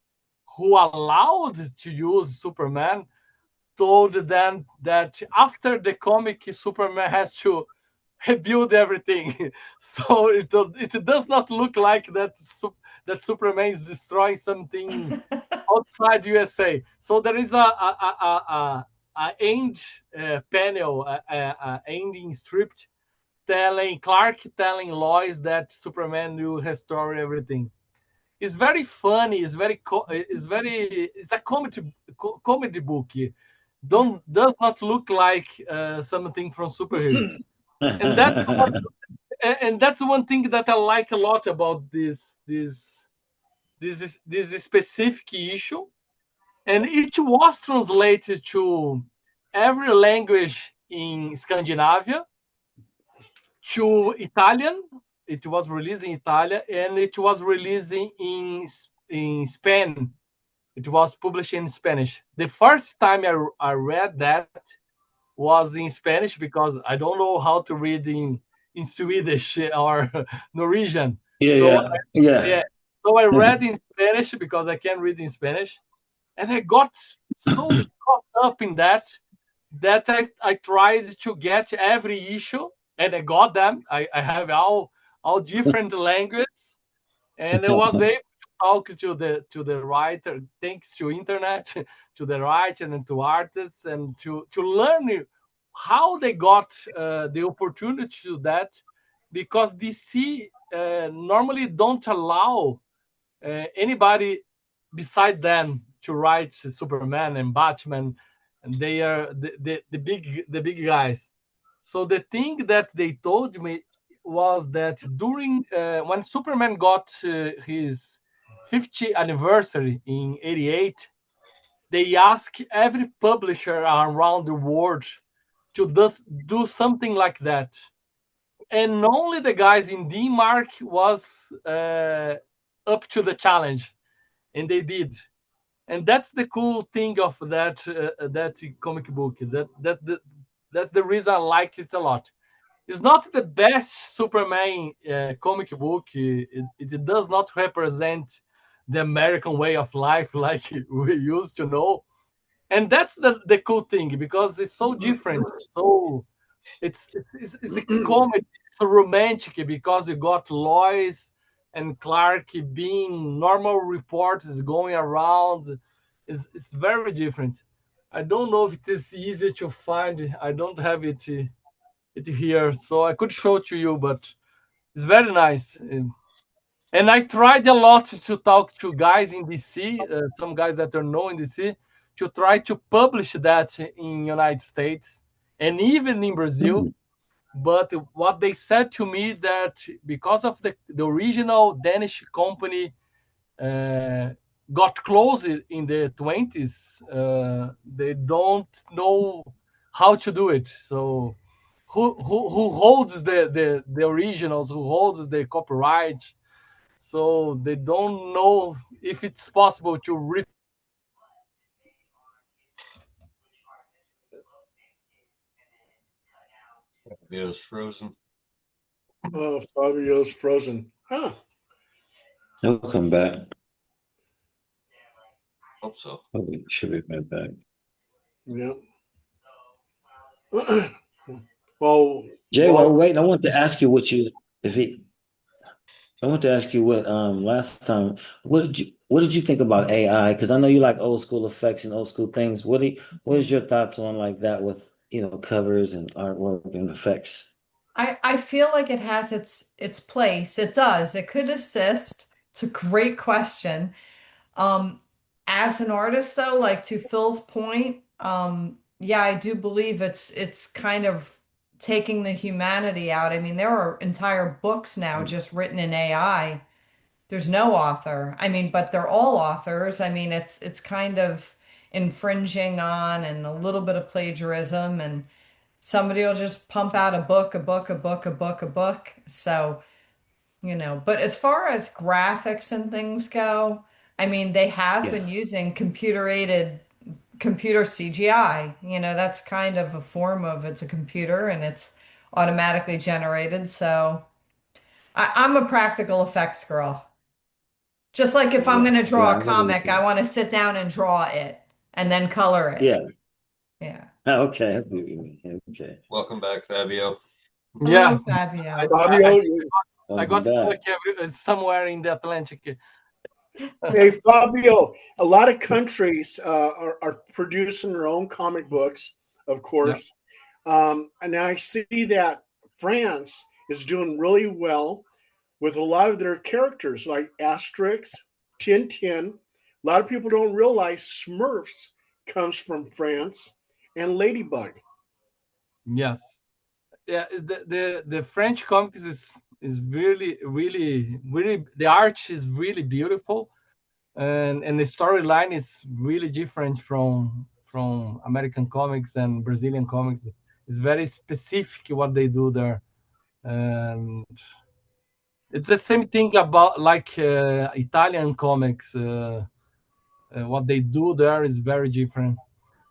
who allowed to use Superman, told them that after the comic, Superman has to rebuild everything. So it does not look like that Superman is destroying something outside USA. So there is a end panel, ending script telling Lois that Superman will restore everything. It's very funny. It's a comedy book. Does not look like something from superhero. And that's one thing that I like a lot about this specific issue. And it was translated to every language in Scandinavia, to Italian. It was released in Italian, and it was released in Spain. It was published in Spanish. The first time I read that was in Spanish, because I don't know how to read in Swedish or Norwegian. yeah, So yeah, yeah. yeah, so I read in Spanish because I can read in Spanish, and I got so caught up in that I tried to get every issue, and I got them. I have all different languages, and I was able to talk to the writer, thanks to internet, to the writer and to artists, and to learn how they got the opportunity to do that, because DC normally don't allow anybody beside them to write Superman and Batman, and they are the big guys. So the thing that they told me was that during when Superman got his 50th anniversary in '88, they asked every publisher around the world to do something like that, and only the guys in Denmark was up to the challenge, and they did. And that's the cool thing of that comic book. That's the reason I liked it a lot. It's not the best Superman comic book. It does not represent the American way of life like we used to know, and that's the cool thing because it's so different. So it's a comedy. It's a romantic because you got Lois and Clark being normal reporters going around. It's very different. I don't know if it is easy to find. I don't have it here, so I could show to you, but it's very nice. And I tried a lot to talk to guys in DC, some guys that are known in DC, to try to publish that in United States and even in Brazil. But what they said to me that because of the original Danish company got closed in the 20s, they don't know how to do it. So who holds the originals, who holds the copyright? So they don't know if it's possible to Fabio's frozen. Oh, Fabio's frozen. Huh. He'll come back. Hope so. Oh, he should be right back. Yeah. Well, Jay, well, while we're waiting, I want to ask you I want to ask you what last time what did you think about AI? Because I know you like old school effects and old school things. What is your thoughts on like that with covers and artwork and effects? I feel like it has its place. It does. It could assist. It's a great question. Um, as an artist though, like to Phil's point, yeah, I do believe it's kind of taking the humanity out. I mean, there are entire books now just written in AI. There's no author. I mean, but they're all authors. I mean, it's kind of infringing on and a little bit of plagiarism, and somebody will just pump out a book, a book, a book, a book, a book. So, but as far as graphics and things go, I mean, they have Yeah. been using computer CGI. That's kind of a form of it's a computer and it's automatically generated. So I'm a practical effects girl. Just like if I'm Yeah. going to Yeah, draw a I remember you comic, I saying. want to sit down and draw it and then color it. Yeah. Yeah. Okay. I see what you mean. Okay. Welcome back, Fabio. Hello, Yeah. Fabio. Fabio, I Welcome got back. stuck somewhere in the Atlantic. hey, Fabio, a lot of countries are producing their own comic books, of Yeah. course. And I see that France is doing really well with a lot of their characters, like Asterix, Tintin. A lot of people don't realize Smurfs comes from France, and Ladybug. Yes. Yeah. The French comics is really really really the art is really beautiful, and the storyline is really different from American comics and Brazilian comics. It's very specific what they do there, and it's the same thing about like Italian comics. What they do there is very different.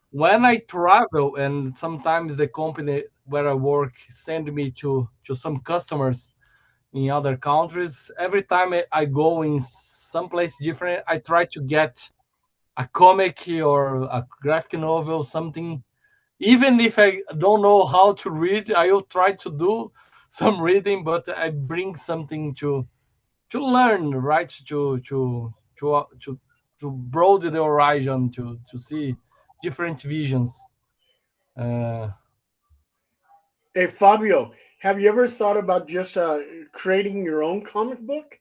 When I travel, and sometimes the company where I work send me to some customers in other countries, every time I go in someplace different, I try to get a comic or a graphic novel, something. Even if I don't know how to read, I will try to do some reading, but I bring something to learn, right? To broaden the horizon, to see different visions. Uh, Hey Fabio, have you ever thought about just creating your own comic book?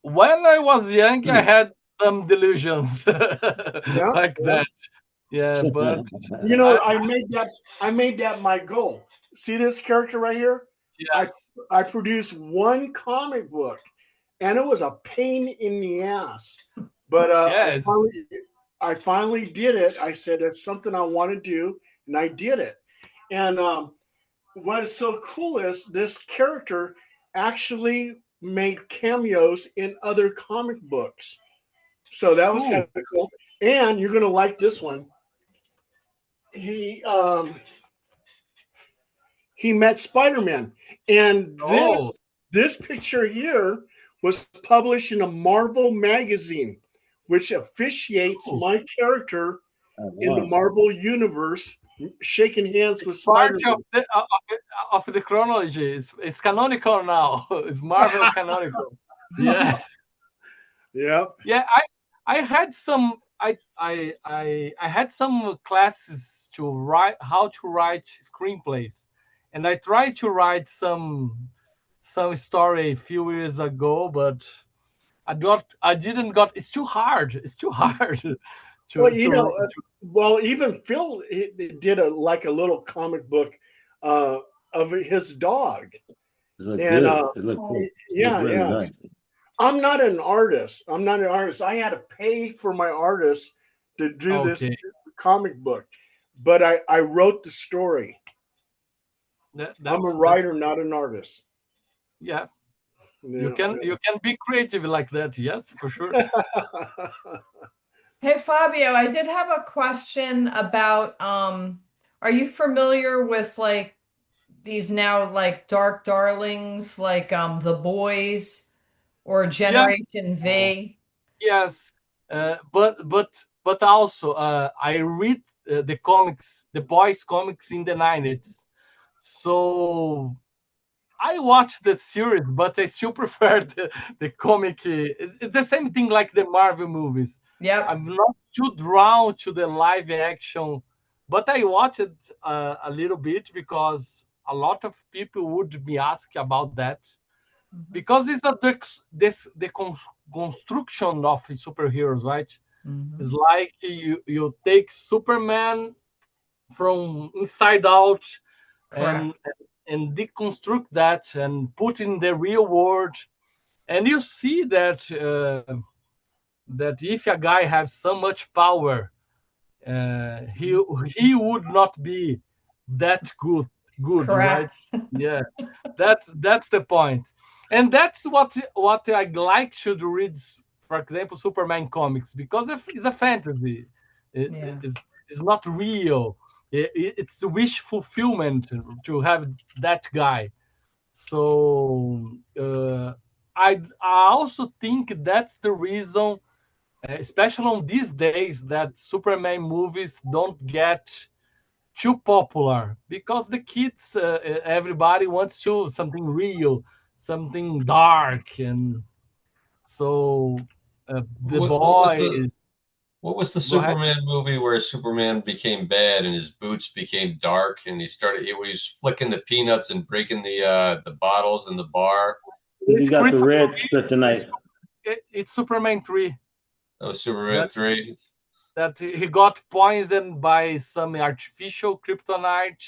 When I was young, I Hmm. had some delusions Yeah, like yeah. that. Yeah, but You I, know, I made that my goal. See this character right here? I yes, I produced one comic book, and it was a pain in the ass. But yes. I finally did it. I said it's something I want to do, and I did it. And what is so cool is this character actually made cameos in other comic books. So that was kind Cool. of cool. And you're gonna like this one. He um, he met Spider-Man, and Oh, this picture here was published in a Marvel magazine, which officiates cool. my character Oh, in the wow. Marvel universe, shaking hands with It's part Spider-Man. of the chronology. It's canonical now. It's Marvel canonical. Yeah, Yep. yeah. I had some. I had some classes to write how to write screenplays, and I tried to write some story a few years ago, but I didn't got. It's too hard. It's too hard Well, to. well, even Phil did a little comic book uh, of his dog, It looked and good. It looked Oh, good. It looked yeah, really yeah. nice. I'm not an artist. I'm not an artist. I had to pay for my artist to do this Okay, comic book, but I wrote the story. I'm a that's writer, not an artist. yeah. Yeah. You can be creative like that. Yes, for sure. Yeah. hey Fabio, I did have a question about are you familiar with like these now like dark darlings like The Boys or Yeah. Generation V? Yes. But also I read the comics, the boys comics in the 90s. So I watched the series, but I still prefer the comic. It's the same thing like the Marvel movies. Yep. I'm not too drawn to the live action, but I watched it a little bit because a lot of people would be asked about that Mhm. because it's a construction of superheroes, right? It's Mhm. like you take Superman from inside out and Correct. and deconstruct that and put in the real world, and you see that if a guy has so much power, he would not be that good, right? Correct. Yeah, that's the point, and that's what I like to read. For example, Superman comics because it's a fantasy. Yeah. It's not real. It's a wish fulfillment to have that guy. So I also think that's the reason, especially on these days, that Superman movies don't get too popular because the kids, everybody wants to something real, something dark, and so the What was boys. the Go ahead. Superman movie where Superman became bad and his boots became dark and he was flicking the peanuts and breaking the bottles in the bar? He It's got the Christopher red Reeve. kryptonite. It's Superman 3 That was Superman that 3. he got poisoned by some artificial kryptonite,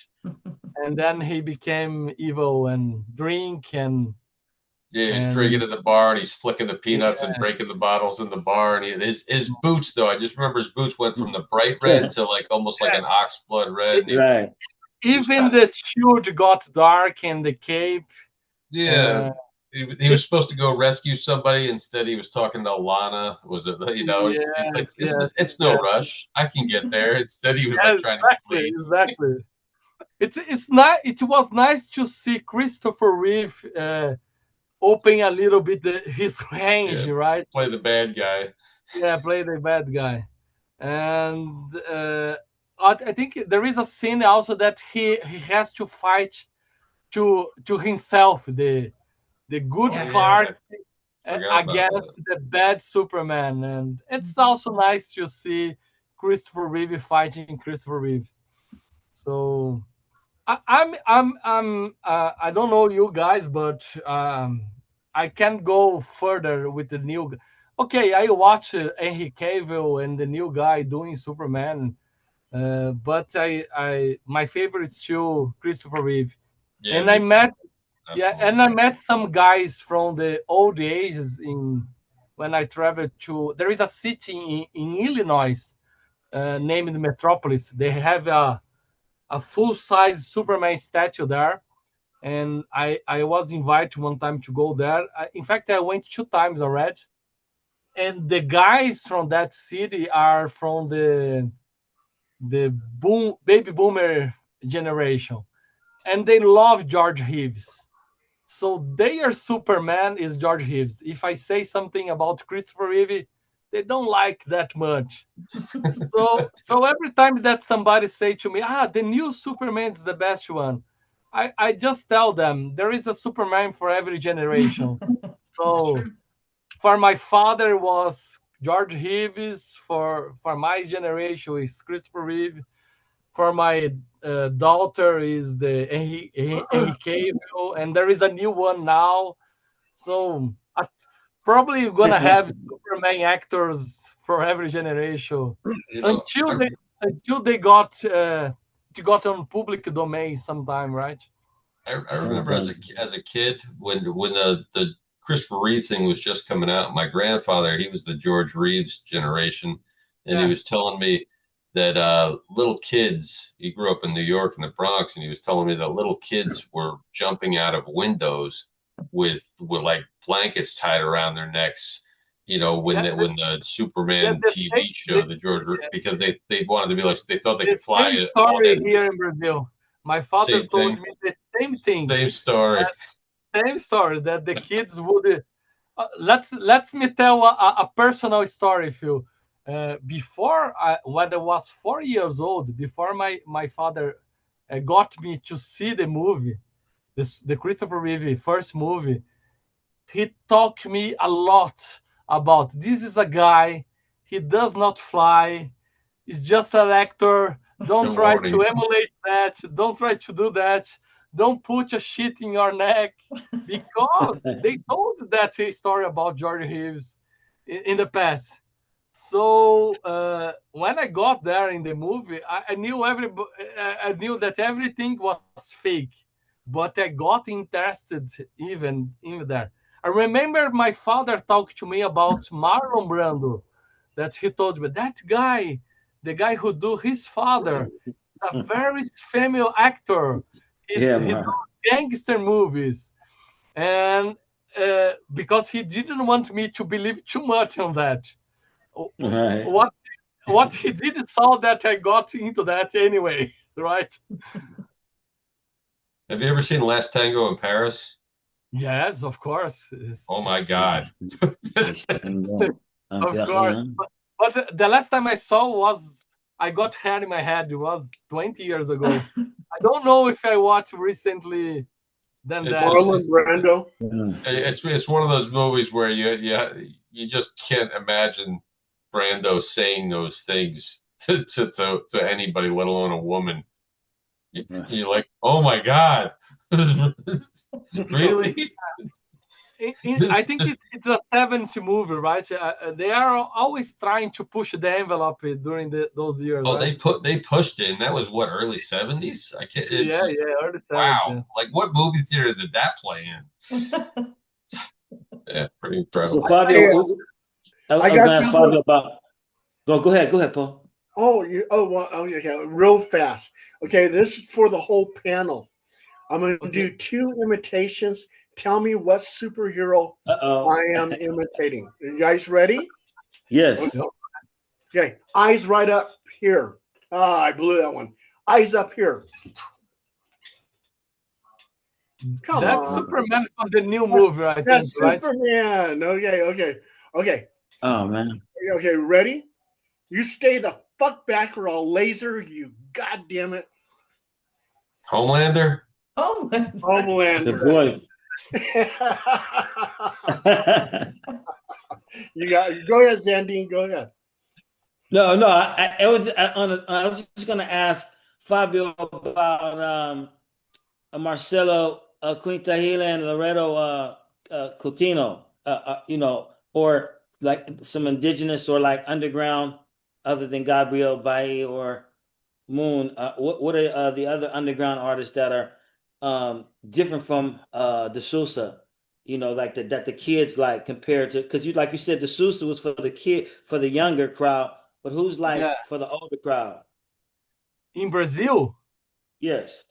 and then he became evil and drink Yeah, he was drinking and at the bar and he's flicking the peanuts and yeah, breaking the bottles in the bar. And his boots, though, I just remember his boots went from the bright red Yeah, to like almost like yeah. an ox blood red, It, and right. he was even trying to, the shield got dark and the cape. yeah. Uh, He it, was supposed to go rescue somebody. Instead, he was talking to Lana. Was it, he's yes, like, yes, it's no yes, rush. I can get there. Instead, he was like yes, trying to exactly, flee. exactly. It's not. It was nice to see Christopher Reeve open a little bit his range, Yeah, right? play the bad guy. Yeah, play the bad guy, and I think there is a scene also that he has to fight to himself, the good Oh, Yeah. yeah. Clark I forgot about against that. the bad Superman, and it's Mhm. also nice to see Christopher Reeve fighting Christopher Reeve. So I don't know you guys, but I can go further with the new. Okay, I watch Henry Cavill and the new guy doing Superman, but my favorite is still Christopher Reeve. Yeah, And I me too. met and I Absolutely. met some guys from the old ages in when I traveled to. There is a city in Illinois named Metropolis. They have a full size Superman statue there, and I was invited one time to go there. In fact, I went 2 times already. And the guys from that city are from the baby boomer generation, and they love George Reeves. So their Superman is George Reeves. If I say something about Christopher Reeve, they don't like that much. So every time that somebody say to me, the new Superman is the best one, I just tell them there is a Superman for every generation. So for my father was George Reeves, for my generation is Christopher Reeve, for my daughter is the Henry Cavill, and there is a new one now. So I probably gonna have Superman actors for every generation You know, until they got on public domain sometime, right? I remember as a kid when the Christopher Reeve thing was just coming out. My grandfather, he was the George Reeves generation, and he Yeah, was telling me that little kids. He grew up in New York in the Bronx, and he was telling me that little kids were jumping out of windows with like blankets tied around their necks. You know, yeah, when the yeah. Superman TV show, the George, because they wanted to be like they thought they The could fly same all story that here in Brazil. My father same told thing, me the same thing. same story. Same story that the kids would. Let's me tell a personal story, Phil. When I was 4 years old, before my father got me to see the movie, the Christopher Reeve first movie, he taught me a lot about this is a guy. He does not fly. He's just an actor. Don't No try warning. to emulate that. Don't try to do that. Don't put a shit in your neck because they told that story about George Reeves in the past. So when I got there in the movie, I knew that everything was fake, but I got interested even in there. I remember my father talked to me about Marlon Brando, that he told me that guy, the guy who do his father, a very famous actor. Yeah, He do man. gangster movies, and because he didn't want me to believe too much on that. Right. What he did saw that I got into that anyway, right? Have you ever seen Last Tango in Paris? Yes, of course. Oh my God. Of course. But the last time I saw was I got hair in my head. It was 20 years ago. I don't know if I watched recently than It's that. just Marlon Brando. it's one of those movies where you just can't imagine Brando saying those things to anybody, let alone a woman. You're like, oh my God, really? I think it's a 70 movie, right? They are always trying to push the envelope during those years, Oh, right? they pushed it, and that was what, early 70s? I can't. It's Yeah, just yeah, early 70s. wow. Like, what movie theater did that play in? Yeah, pretty So incredible. Fabio, Hey, I I was got gonna ask something. Fabio about. Go ahead, Paul. Well, okay, real fast. Okay, this is for the whole panel. I'm going to Okay. do two imitations. Tell me what superhero Uh-oh. I am imitating. Are you guys ready? Yes. Okay, eyes right up here. Ah, I blew that one. Eyes up here. Come That's on. Superman from the new That's, movie, I think, that's right? Superman. Okay. Oh man. Okay, ready? You stay the fuck back or I'll laser you. God damn it. Homelander. Oh my God. The Homelander. voice. You got. Go ahead, Zandine. Go ahead. No, I was just gonna ask Fabio about Marcelo Quintahila and Loreto Coutinho, or like some indigenous or like underground, other than Gabriel Bae or Moon. What are the other underground artists that are different from De Sousa? Like that the kids like compared to, because like you said, De Sousa was for the younger crowd, but who's like Yeah. for the older crowd? In Brazil, Yes,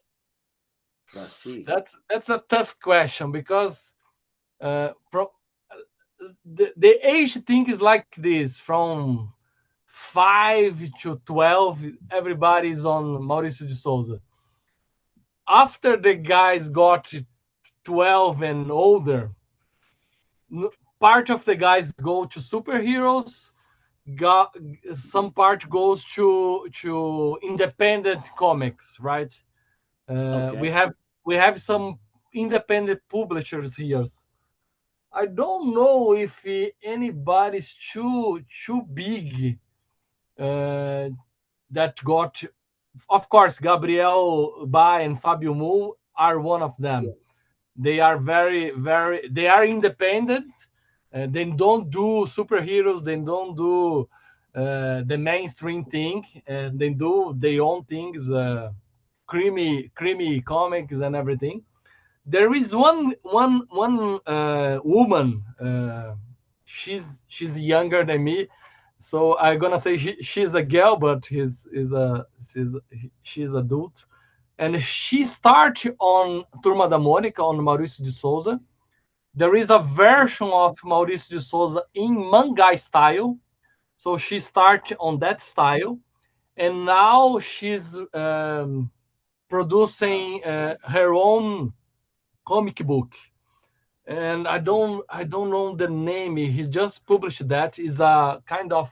I see. that's a tough question because from the age thing is like this: from 5 to 12, everybody's on Mauricio de Souza. After the guys got 12 and older, part of the guys go to superheroes, got some part goes to independent comics, right? We Okay. have some independent publishers here. I don't know if anybody's too big that got. Of course, Gabriel Ba and Fabio Mu are one of them. They are very. They are independent. They don't do superheroes. They don't do the mainstream thing. And they do their own things, creamy comics and everything. There is one woman. She's younger than me, so I'm gonna say she's a girl, but she's adult, and she started on Turma da Mônica on Maurício de Souza. There is a version of Maurício de Souza in manga style, so she started on that style, and now she's producing her own comic book. And I don't know the name. He just published that. Is a kind of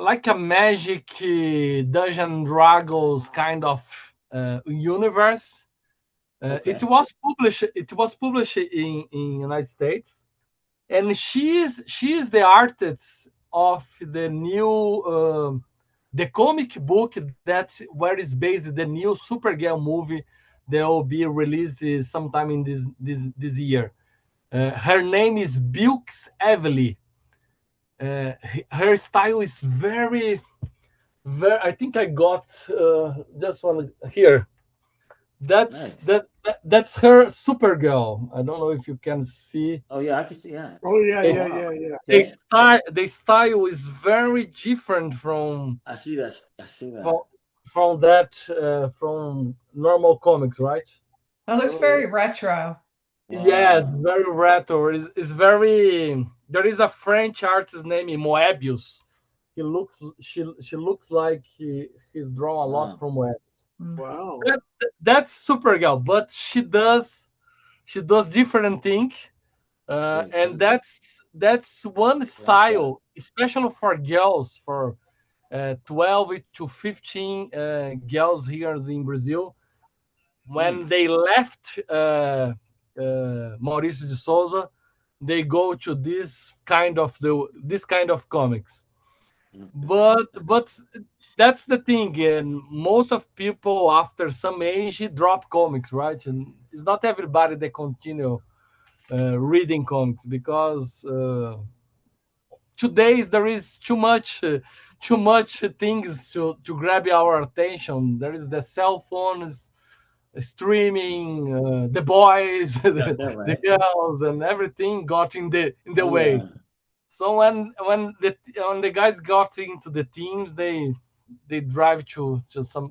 like a magic Dungeon Dragons kind of universe. Okay. It was published in United States, and she's the artist of the new the comic book that where is based the new Supergirl movie that will be released sometime in this year. Her name is Bilks Evely. Her style is very. I think I got just one here. Nice. That's her Supergirl. I don't know if you can see. Oh yeah, I can see that. Oh yeah, It's- yeah. The style is very different I see that. I see that. from normal comics, right? It looks very retro. Yeah, it's Wow. very retro. It's very. There is a French artist named Moebius. She looks like he's drawn a lot Wow. from Moebius. Wow. That's Supergirl, but she does different thing, That's very and cool. that's one that. style, especially for girls, for 12 to 15 girls here in Brazil. When they left Maurício de Souza, they go to this kind of comics. But that's the thing, and most of people after some age drop comics, right? And it's not everybody that continue reading comics because today there is too much things to grab our attention. There is the cell phones, streaming, the boys, That the right. girls, and everything got in the Oh way. yeah. So when the guys got into the teams, they drive to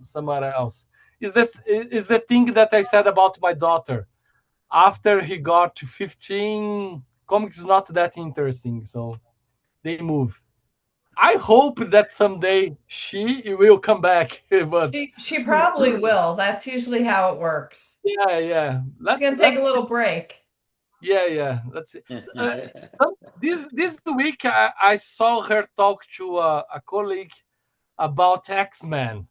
somewhere else. Is the thing that I said about my daughter. After he got to 15, comics is not that interesting, so they move. I hope that someday she will come back, but She probably will. That's usually how it works. yeah. She's gonna take a little break. Yeah. That's it. This week I saw her talk to a colleague about X-Men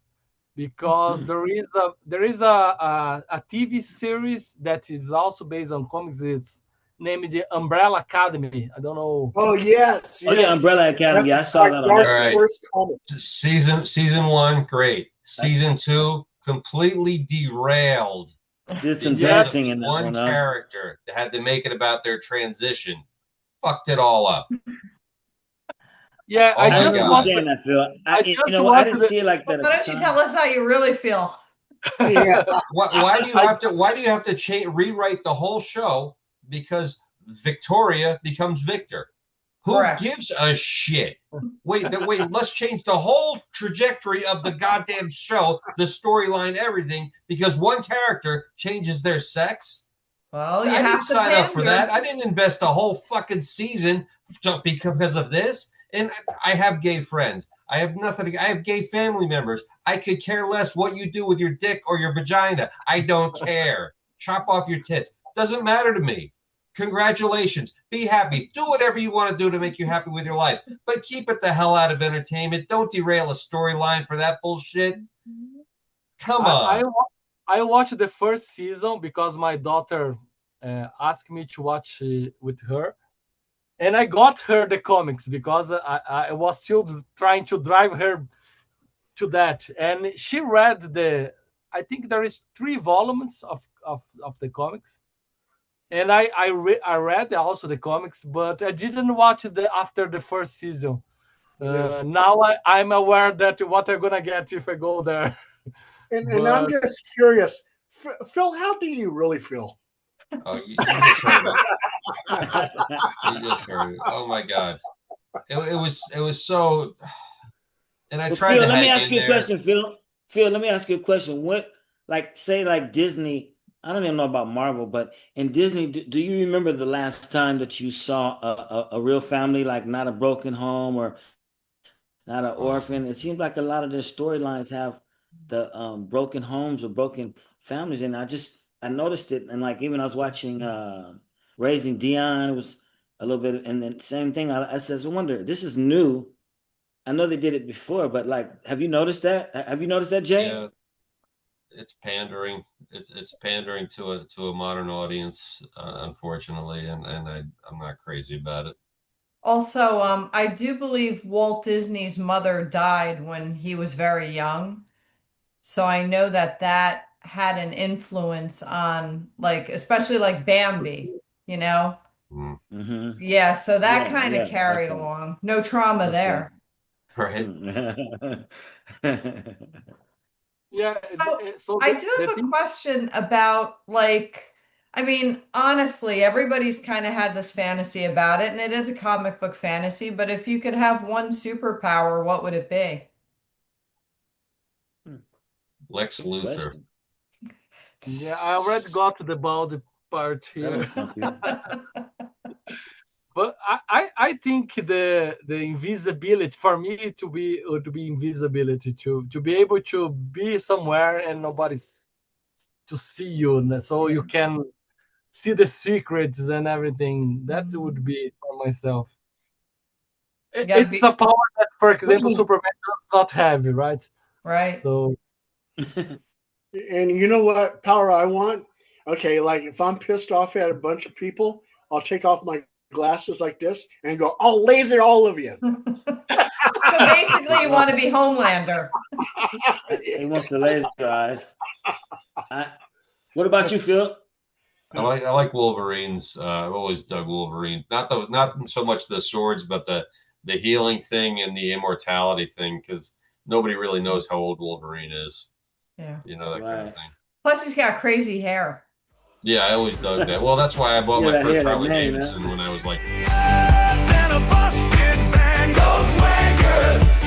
because there is a TV series that is also based on comics. It's named the Umbrella Academy. I don't know. Oh yes, Oh yeah, Umbrella Academy. That's Yeah, I saw like that on Dark All right. Netflix. Horse Comics. Season 1, great. Season 2, completely derailed Did some because dancing in that one one, huh? character that had to make it about their transition. Fucked it all up. Yeah, Oh I my I just remember you God. saying that, Phil. I You just know what? I didn't watched see it like that Why at don't the you time. tell us how you really feel? Yeah. Why do you have to? Why do you have to rewrite the whole show because Victoria becomes Victor? Who Correct. gives a shit? Wait. Let's change the whole trajectory of the goddamn show, the storyline, everything, because one character changes their sex. Well, you I didn't have to sign up for pander. that. I didn't invest a whole fucking season because of this. And I have gay friends. I have nothing. I have gay family members. I could care less what you do with your dick or your vagina. I don't care. Chop off your tits. Doesn't matter to me. Congratulations. Be happy. Do whatever you want to do to make you happy with your life. But keep it the hell out of entertainment. Don't derail a storyline for that bullshit. Come on. I watched the first season because my daughter asked me to watch with her, and I got her the comics because I was still trying to drive her to that, and she read the. I think there is 3 volumes of the comics, and I read also the comics, but I didn't watch the after the first season. Yeah. Now I'm aware that what I'm gonna get if I go there. And I'm But just curious, Phil, how do you really feel? Oh, you just heard it. You just heard it. Oh my God. It was so, and I Well, tried Phil, to let me hang ask in you a there. question, Phil. Phil, let me ask you a question. What, like, say, like Disney, I don't even know about Marvel, but in Disney, do you remember the last time that you saw a real family, like not a broken home or not an orphan? It seems like a lot of their storylines have the broken homes or broken families, and I noticed it, and like even I was watching Raising Dion, it was a little bit, and then same thing. I says, I wonder, this is new. I know they did it before, but like, have you noticed that? Have you noticed that, Jay? Yeah, it's pandering. It's pandering to a modern audience, unfortunately, and I'm not crazy about it. Also, I do believe Walt Disney's mother died when he was very young. So I know that that had an influence on, like, especially like Bambi, you know? Mm. Mm-hmm. Yeah, so that Yeah, kind of yeah, that's carried right. along. No trauma That's right. there. Right? yeah, So so I do the have a thing. question about, like, I mean, honestly, everybody's kind of had this fantasy about it, and it is a comic book fantasy, but if you could have one superpower, what would it be? Lex Good Luthor. question. Yeah, I already got to the bald part That'll here. stump you. But I think the invisibility for me to be invisibility to be able to be somewhere and nobody's to see you, so you Yeah. can see the secrets and everything. That would Mhm. be for myself. You gotta It's a be power that, for example, Listen, Superman does not have, right? right. So and you know what power I want? Okay, like if I'm pissed off at a bunch of people, I'll take off my glasses like this and go, I'll laser all of you. So basically, you want to be Homelander. He wants the laser eyes. What about you, Phil? I like Wolverines. I've always dug Wolverine. Not so much the swords, but the healing thing and the immortality thing, because nobody really knows how old Wolverine is. Yeah. You know, that kind of Right. thing. Plus, he's got crazy hair. Yeah, I always dug that. Well, that's why I bought Yeah, my first that Harley name, Davidson man. when I was like And a busted Van Gogh Wankers.